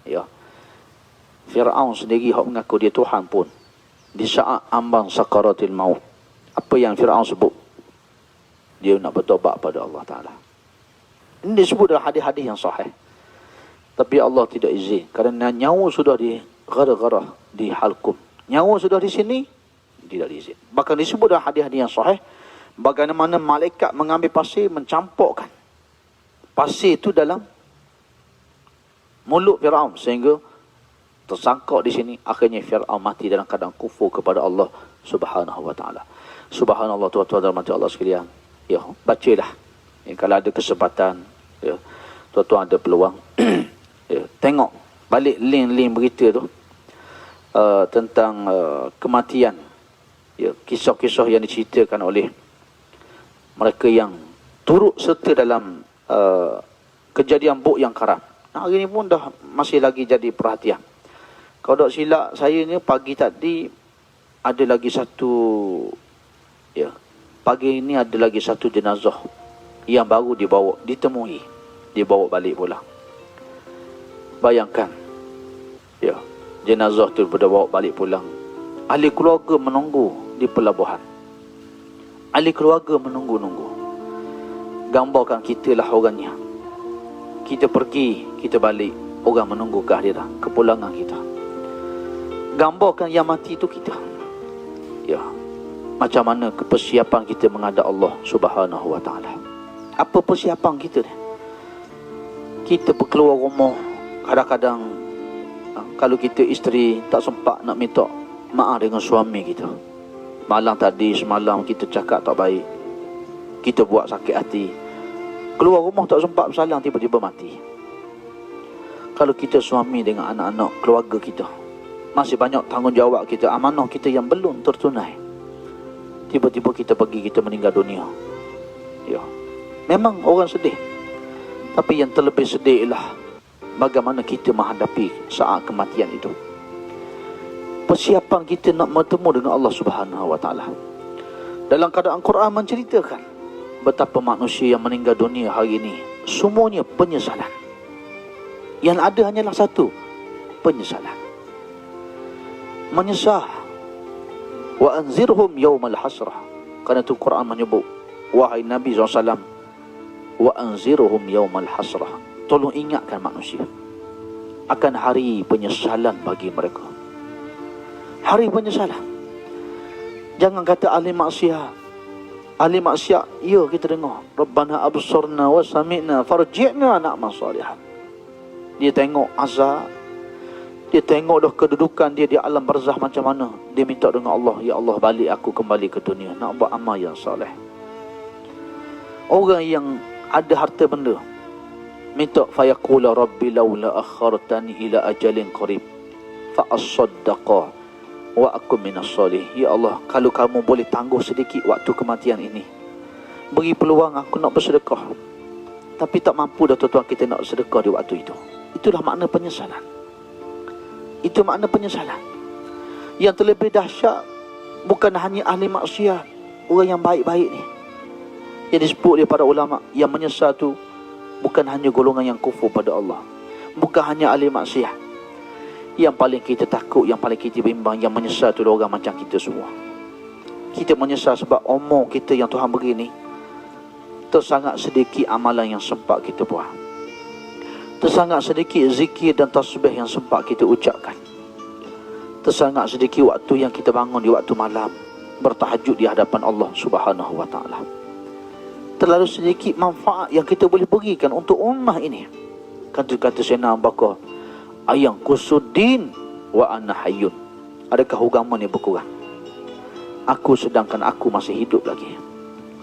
A: ya, Fir'aun sendiri hak mengaku dia Tuhan pun, di saat ambang sakaratil maut, apa yang Fir'aun sebut? Dia nak bertobat pada Allah Ta'ala. Ini disebut dalam hadis-hadis yang sahih. Tapi Allah tidak izin. Kerana nyawa sudah di gara-gara di halkum. Nyawa sudah di sini, tidak diizin. Bahkan disebut dalam hadis-hadis yang sahih, bagaimana malaikat mengambil pasir, mencampurkan pasir itu dalam mulut Fir'aun. Sehingga tersangkut di sini. Akhirnya Fir'aun mati dalam keadaan kufur kepada Allah Subhanahu wa ta'ala. Subhanallah, tuan-tuan dan mati Allah sekalian. Ya, bacalah. Ya, kalau ada kesempatan, ya, tuan-tuan ada peluang, ya, tengok balik link-link berita tu, tentang kematian, ya, kisah-kisah yang diceritakan oleh mereka yang turut serta dalam kejadian buk yang karam. Hari ni pun dah masih lagi jadi perhatian. Kalau tak silap saya ni, pagi tadi ada lagi satu, ya, pagi ini ada lagi satu jenazah yang baru dibawa balik pula. Bayangkan, ya, jenazah tu dibawa balik pulang. Ahli keluarga menunggu di pelabuhan. Ahli keluarga menunggu-nunggu. Gambarkan kita lah orangnya. Kita pergi, kita balik, orang menunggu kehadiran, kepulangan kita. Gambarkan yang mati itu kita. Ya, macam mana persiapan kita menghadap Allah Subhanahu wa ta'ala. Apa persiapan kita ni? Kita berkeluar rumah, kadang-kadang kalau kita isteri tak sempat nak minta maaf dengan suami kita. Malam tadi, semalam kita cakap tak baik, kita buat sakit hati. Keluar rumah tak sempat bersalang, tiba-tiba mati. Kalau kita suami dengan anak-anak, keluarga kita, masih banyak tanggungjawab kita, amanah kita yang belum tertunai. Tiba-tiba kita pergi, kita meninggal dunia. Ya, memang orang sedih. Tapi yang terlebih sedih ialah bagaimana kita menghadapi saat kematian itu. Persiapan kita nak bertemu dengan Allah Subhanahu wa ta'ala. Dalam keadaan Quran menceritakan betapa manusia yang meninggal dunia hari ini semuanya penyesalan. Yang ada hanyalah satu, penyesalan. Menyesal. Wa anzirhum yawmal hasrah. Kerana itu Quran menyebut, wahai Nabi SAW, wa anzirhum yawmal hasrah, tolong ingatkan manusia akan hari penyesalan bagi mereka. Hari penyesalan. Jangan kata ahli maksiat. Ahli maksiat, ya kita dengar, Rabbana absarna wa sami'na farji'na na'mal salihan. Dia tengok azab, dia tengok dah kedudukan dia di alam barzah macam mana. Dia minta dengan Allah, ya Allah balik aku kembali ke dunia, nak buat amal yang saleh. Orang yang ada harta benda, minta fayaqula rabbi laula akhartani ila ajalin qarib fa asaddaqa wa akum minas salih. Ya Allah, kalau kamu boleh tangguh sedikit waktu kematian ini, beri peluang aku nak bersedekah. Tapi tak mampu dah tuan-tuan kita nak sedekah di waktu itu. Itulah makna penyesalan. Itu makna penyesalan. Yang terlebih dahsyat, bukan hanya ahli maksiat, orang yang baik-baik ni, yang disebut oleh para ulama, yang menyesal tu bukan hanya golongan yang kufur pada Allah, bukan hanya ahli maksiat. Yang paling kita takut, yang paling kita bimbang, yang menyesal tu orang macam kita semua. Kita menyesal sebab umur kita yang Tuhan beri ni tersangat sedikit amalan yang sempat kita buat, tersangat sedikit zikir dan tasbih yang sempat kita ucapkan, tersangat sedikit waktu yang kita bangun di waktu malam bertahajud di hadapan Allah Subhanahu wa ta'ala. Terlalu sedikit manfaat yang kita boleh berikan untuk ummah ini. Kata Sayyidina Abu Bakar, ayang kusuddin wa ana hayyun. Adakah agama ni berkurang? Aku sedangkan aku masih hidup lagi.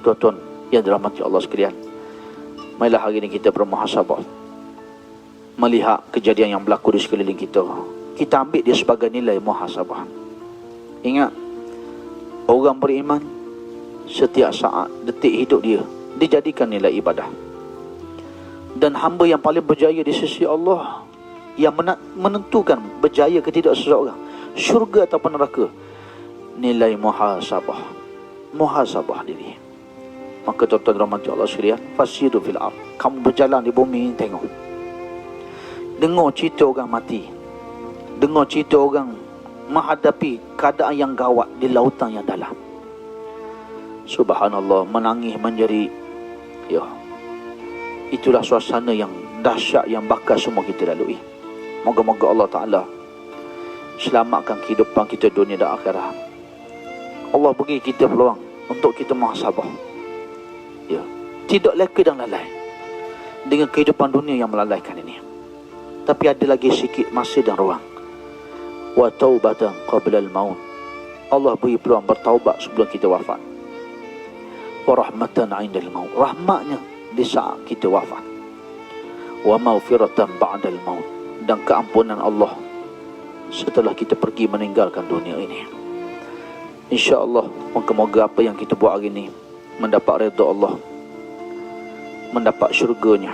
A: Tuan-tuan yang dirahmati Allah sekalian, marilah hari ini kita bermuhasabah, melihat kejadian yang berlaku di sekeliling kita. Kita ambil dia sebagai nilai muhasabah. Ingat, orang beriman setiap saat, detik hidup dia dijadikan nilai ibadah. Dan hamba yang paling berjaya di sisi Allah, yang menentukan berjaya ke tidak seseorang, syurga ataupun neraka, nilai muhasabah. Muhasabah diri. Maka tuan-tuan rahmati Allah sekalian, fasiru fil ard, kamu berjalan di bumi, tengok, dengar cerita orang mati, dengar cerita orang menghadapi keadaan yang gawat di lautan yang dalam. Subhanallah, menangis menjerit. Ya, itulah suasana yang dahsyat yang bakal semua kita lalui. Moga-moga Allah Ta'ala selamatkan kehidupan kita dunia dan akhirat. Allah beri kita peluang untuk kita muhasabah. Ya, tidak leka dan lalai dengan kehidupan dunia yang melalaikan ini. Tapi ada lagi sikit masa dan ruang. Wa taubatan qabla al-maut, Allah beri peluang bertaubat sebelum kita wafat. Wa rahmatan 'inda al-maut, rahmatnya di saat kita wafat. Wa maghfiratan ba'da al-maut, dan keampunan Allah setelah kita pergi meninggalkan dunia ini. InsyaAllah, moga-moga apa yang kita buat hari ini mendapat redha Allah, mendapat syurganya.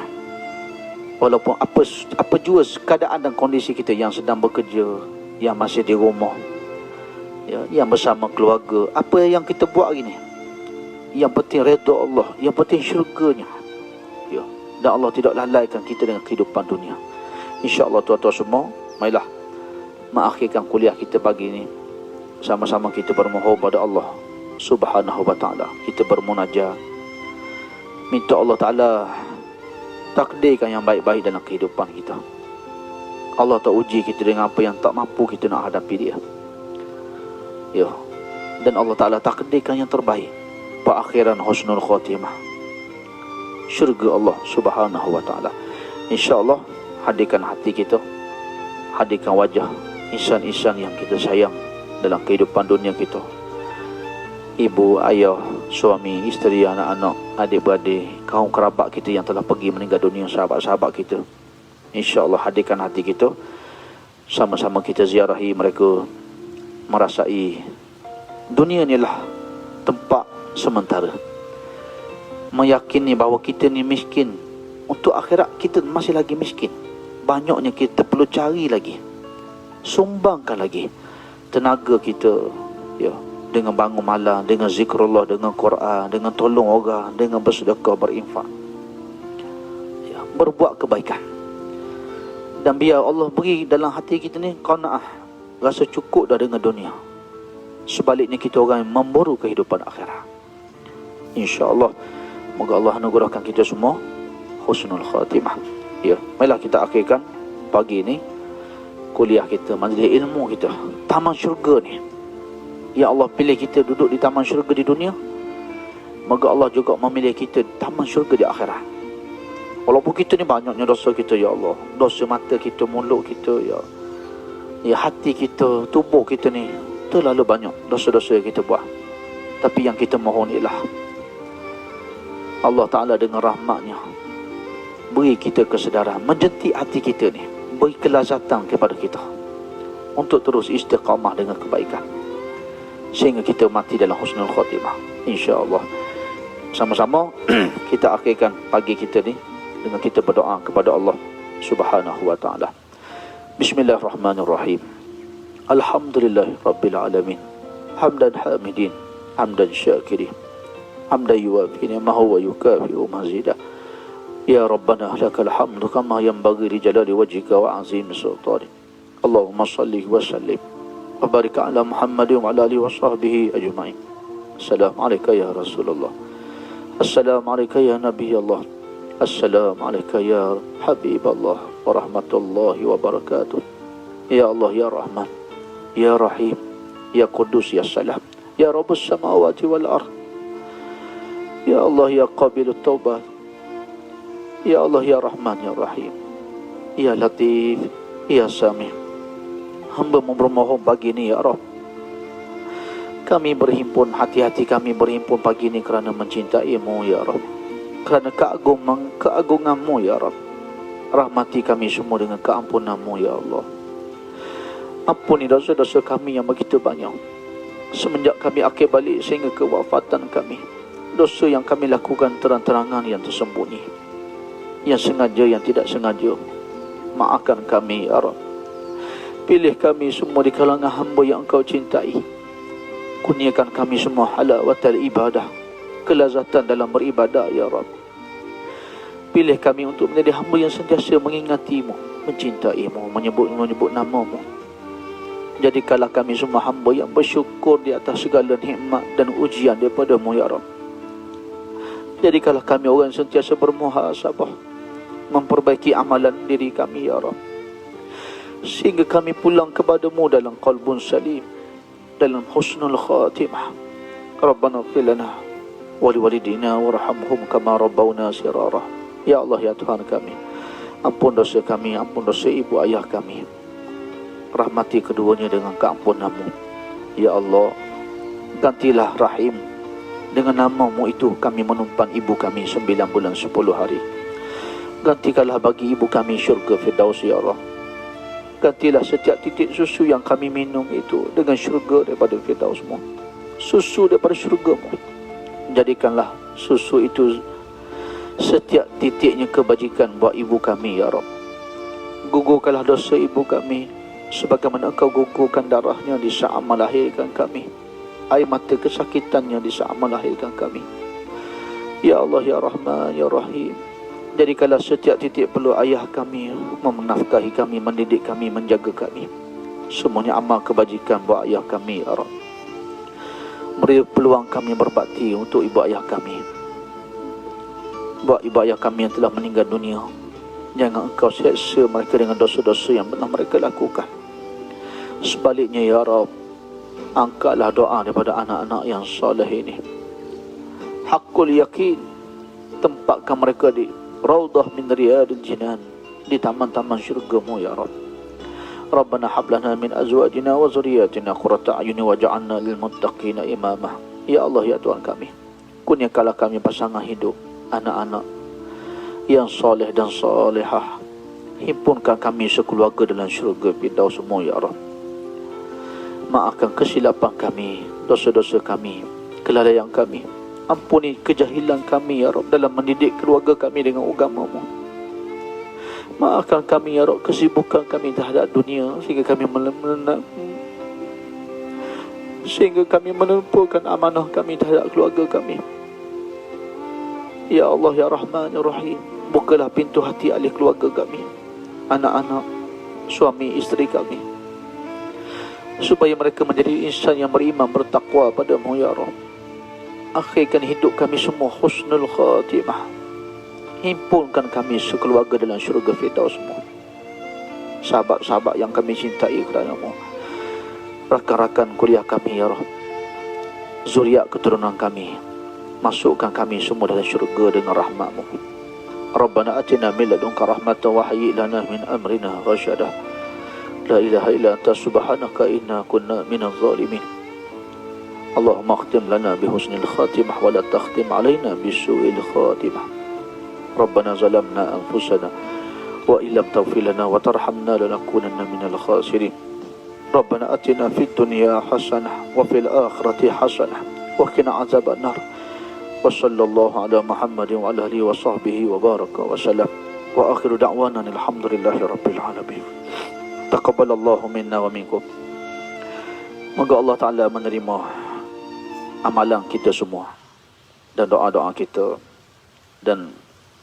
A: Walaupun apa jua keadaan dan kondisi kita yang sedang bekerja, yang masih di rumah, ya, yang bersama keluarga, apa yang kita buat hari ini, yang penting redha Allah, yang penting syurganya. Ya, dan Allah tidak lalaikan kita dengan kehidupan dunia. InsyaAllah tuan-tuan semua, marilah mengakhirkan kuliah kita pagi ini. Sama-sama kita bermohon pada Allah Subhanahu wa ta'ala. Kita bermunajat, minta Allah Ta'ala takdirkan yang baik-baik dalam kehidupan kita. Allah tak uji kita dengan apa yang tak mampu kita nak hadapi dia. Ya, dan Allah Ta'ala takdirkan yang terbaik, perakhiran husnul khatimah, syurga Allah Subhanahu wa ta'ala. InsyaAllah, hadirkan hati kita, hadirkan wajah insan-insan yang kita sayang dalam kehidupan dunia kita. Ibu, ayah, suami, isteri, anak-anak, adik-beradik, kaum kerabat kita yang telah pergi meninggal dunia, sahabat-sahabat kita. InsyaAllah hadirkan hati kita, sama-sama kita ziarahi mereka, merasai dunia inilah tempat sementara, meyakini bahawa kita ni miskin, untuk akhirat kita masih lagi miskin. Banyaknya kita perlu cari lagi, sumbangkan lagi tenaga kita, ya, dengan bangun malam, dengan zikrullah, dengan Quran, dengan tolong orang, dengan bersedekah, berinfak, ya, berbuat kebaikan. Dan biar Allah beri dalam hati kita ni qanaah, rasa cukup dah dengan dunia. Sebaliknya kita orang yang memburu kehidupan akhirat. InsyaAllah, moga Allah anugerahkan kita semua husnul khatimah. Ya, marilah kita akhirkan pagi ini kuliah kita, majlis ilmu kita, taman syurga ni. Ya Allah pilih kita duduk di taman syurga di dunia, moga Allah juga memilih kita taman syurga di akhirat. Walaupun kita ni banyaknya dosa kita, ya Allah, dosa mata kita, mulut kita, ya hati kita, tubuh kita ni terlalu banyak dosa-dosa yang kita buat. Tapi yang kita mohon ialah Allah Ta'ala dengan rahmatnya beri kita kesedaran, menjentik hati kita ni, beri kelazatan kepada kita untuk terus istiqamah dengan kebaikan, sehingga kita mati dalam husnul khatimah. InsyaAllah, sama-sama kita akhirkan pagi kita ni dengan kita berdoa kepada Allah Subhanahu wa ta'ala. Bismillahirrahmanirrahim. Alhamdulillah Rabbil Alamin. Hamdan hamidin, hamdan syakirin, hamdan yuwafi ni'mahu wa yukafi'u mazidah. Ya Rabbana lakal hamdu kama yanbaghi li jalali wajhika wa azim sultanik. Allahumma salli wa sallim wa barik ala Muhammadin wa ala alihi wa sahbihi ajma'in. Assalamualaikum ya Rasulullah. Assalamualaikum ya Nabi Allah. Assalamualaikum ya Habib Allah wa rahmatullahi wa barakatuh. Ya Allah ya Rahman, ya Rahim, ya Qudus, ya Salam, ya Rabbus samawati wal ard. Ya Allah ya Qabilut Taubat. Ya Allah ya Rahman ya Rahim, ya Latif, ya Sami. Hamba bermohon pagi ini ya Rabb, kami berhimpun, hati-hati kami berhimpun pagi ini kerana mencintai-Mu ya Rabb, kerana keagungan-Mu ya Rabb. Rahmati kami semua dengan keampunan-Mu ya Allah. Ampuni dosa-dosa kami yang begitu banyak semenjak kami akhir balik sehingga kewafatan kami. Dosa yang kami lakukan terang-terangan, yang tersembunyi, yang sengaja, yang tidak sengaja. Maafkan kami ya Rabb. Pilih kami semua di kalangan hamba yang Engkau cintai. Kurniakan kami semua halawatul ibadah, kelazatan dalam beribadah ya Rabb. Pilih kami untuk menjadi hamba yang sentiasa mengingati-Mu, mencintai-Mu, menyebut nama-Mu. Jadikanlah kami semua hamba yang bersyukur di atas segala nikmat dan ujian daripada-Mu ya Rabb. Jadikanlah kami orang yang sentiasa bermuhasabah, memperbaiki amalan diri kami ya Rabb, sehingga kami pulang kepada-Mu dalam qalbun salim, dalam husnul khatimah. Rabbana ighfir lana wa liwalidina warhamhum kama rabbawna sirara. Ya Allah ya Tuhan kami, ampun dosa kami, ampun dosa ibu ayah kami, rahmati keduanya dengan keampunan-Mu. Ya Allah, gantilah Rahim, dengan nama-Mu itu kami menumpan ibu kami 9 bulan 10 hari. Gantikanlah bagi ibu kami syurga Firdaus ya Allah. Gantilah setiap titik susu yang kami minum itu dengan syurga daripada Firdaus-Mu, susu daripada syurga-Mu. Jadikanlah susu itu setiap titiknya kebajikan buat ibu kami ya Rabb. Gugurkanlah dosa ibu kami sebagaimana Engkau gugurkan darahnya di saat melahirkan kami, air mata kesakitannya di saat melahirkan kami. Ya Allah ya Rahman ya Rahim, jadikanlah setiap titik perlu ayah kami menafkahi kami, mendidik kami, menjaga kami. Semuanya amal kebajikan buat ayah kami ya Rabb. Beri peluang kami berbakti untuk ibu ayah kami, buat ibu ayah kami yang telah meninggal dunia. Jangan Engkau seksa mereka dengan dosa-dosa yang pernah mereka lakukan. Sebaliknya ya Rabb, angkatlah doa daripada anak-anak yang soleh ini. Haqqul yakin, tempatkan mereka di Raudhah min riyadil jinan, di taman-taman syurga-Mu ya Rabb. Rabbana hablana min azwajina wa zuriyatina qurrata a'yuni waj'alna lil muttaqina imama. Ya Allah ya Tuhan kami, kurniakanlah kami pasangan hidup, anak-anak yang soleh dan solehah. Himpunkan kami sekeluarga dalam syurga Firdaus-Mu ya Rabb. Maafkan kesilapan kami, dosa-dosa kami, kelalaian kami. Ampuni kejahilan kami ya Rabb dalam mendidik keluarga kami dengan agama-Mu. Maafkan kami ya Rabb kesibukan kami terhadap dunia, sehingga kami melupakan amanah kami terhadap keluarga kami. Ya Allah ya Rahman ya Rahim, bukalah pintu hati ahli keluarga kami, anak-anak, suami isteri kami, supaya mereka menjadi insan yang beriman, bertakwa pada-Mu ya Rabb. Akhirkan hidup kami semua husnul khatimah. Himpunkan kami sekeluarga dalam syurga Firdaus-Mu. Sahabat-sahabat yang kami cintai kerana-Mu, rakan-rakan kuliah kami ya Rabb, zuriat keturunan kami, masukkan kami semua dalam syurga dengan rahmat-Mu. Rabbana atina min ladunka rahmatan wa hayyi lana min amrina rasyada. La ilaha illa anta subhanaka inna kunna minaz zalimin. Allahumma akhtim lana bihusnil khatimah wa la takhtim alaina bisu'il khatimah. Rabbana zalamna anfusana wa illam taghfir lana wa tarhamna lanakunanna minal khasirin. Rabbana atina fid dunya hasanah wa fil akhirati hasanah wa qina azaban nar. Wa sallallahu ala Muhammadin wa ala alihi wa sahbihi wa baraka wa salam. Wa akhiru da'wana alhamdulillahi rabbil alamin. Taqabbalallahu minna wa minkum. Moga Allah Ta'ala menerima amalan kita semua dan doa-doa kita, dan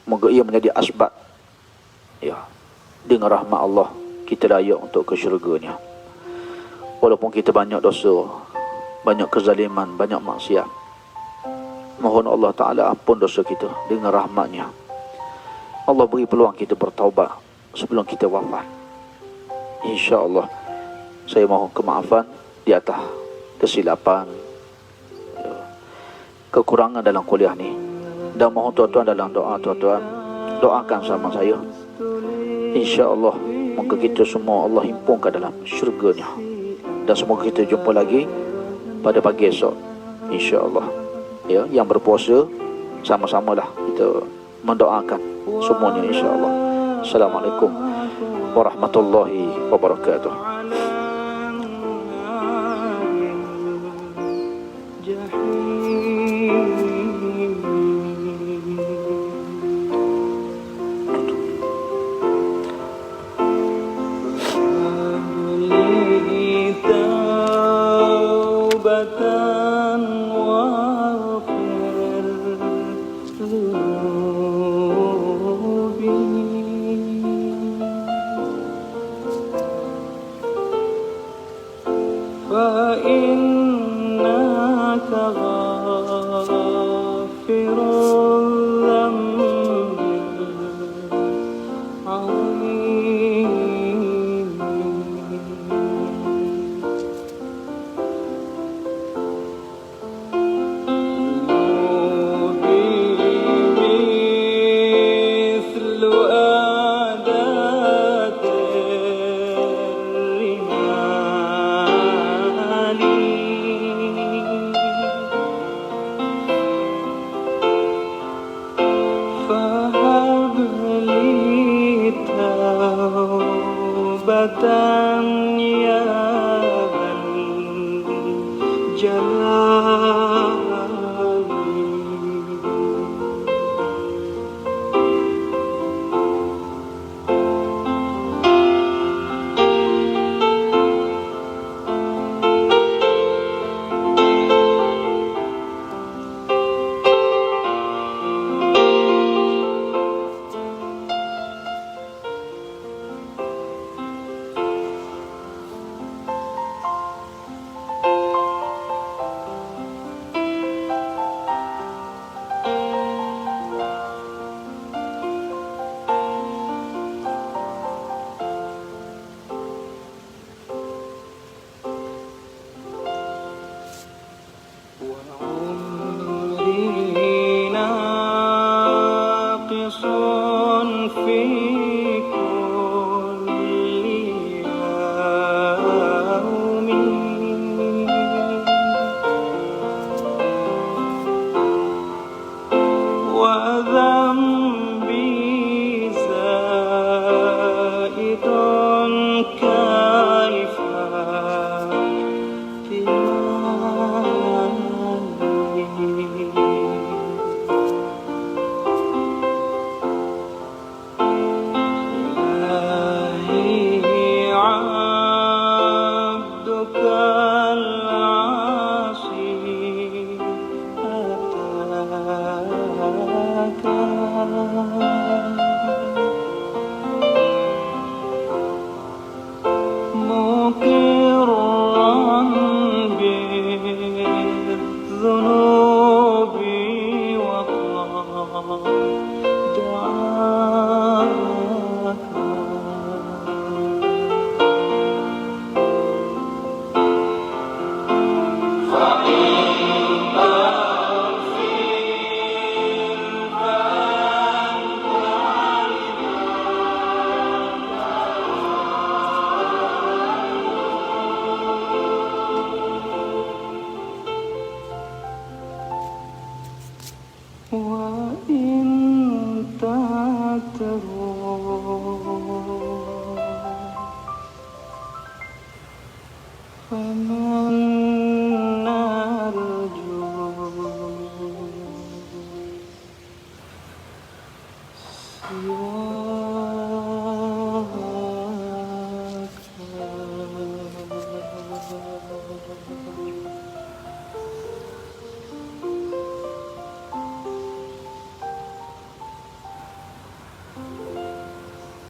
A: moga ia menjadi asbab ya, dengan rahmat Allah kita layak untuk ke syurga-Nya. Walaupun kita banyak dosa, banyak kezaliman, banyak maksiat, mohon Allah Ta'ala ampun dosa kita dengan rahmat-Nya. Allah beri peluang kita bertaubat sebelum kita wafat. InsyaAllah saya mohon kemaafan di atas kesilapan, kekurangan dalam kuliah ni, dan mohon tuan-tuan dalam doa, tuan-tuan doakan sama saya. InsyaAllah moga kita semua Allah himpunkan dalam syurga-Nya, dan semoga kita jumpa lagi pada pagi esok InsyaAllah ya. Yang berpuasa sama-samalah kita mendoakan semuanya InsyaAllah. Assalamualaikum warahmatullahi wabarakatuh.
B: توبة واغفر You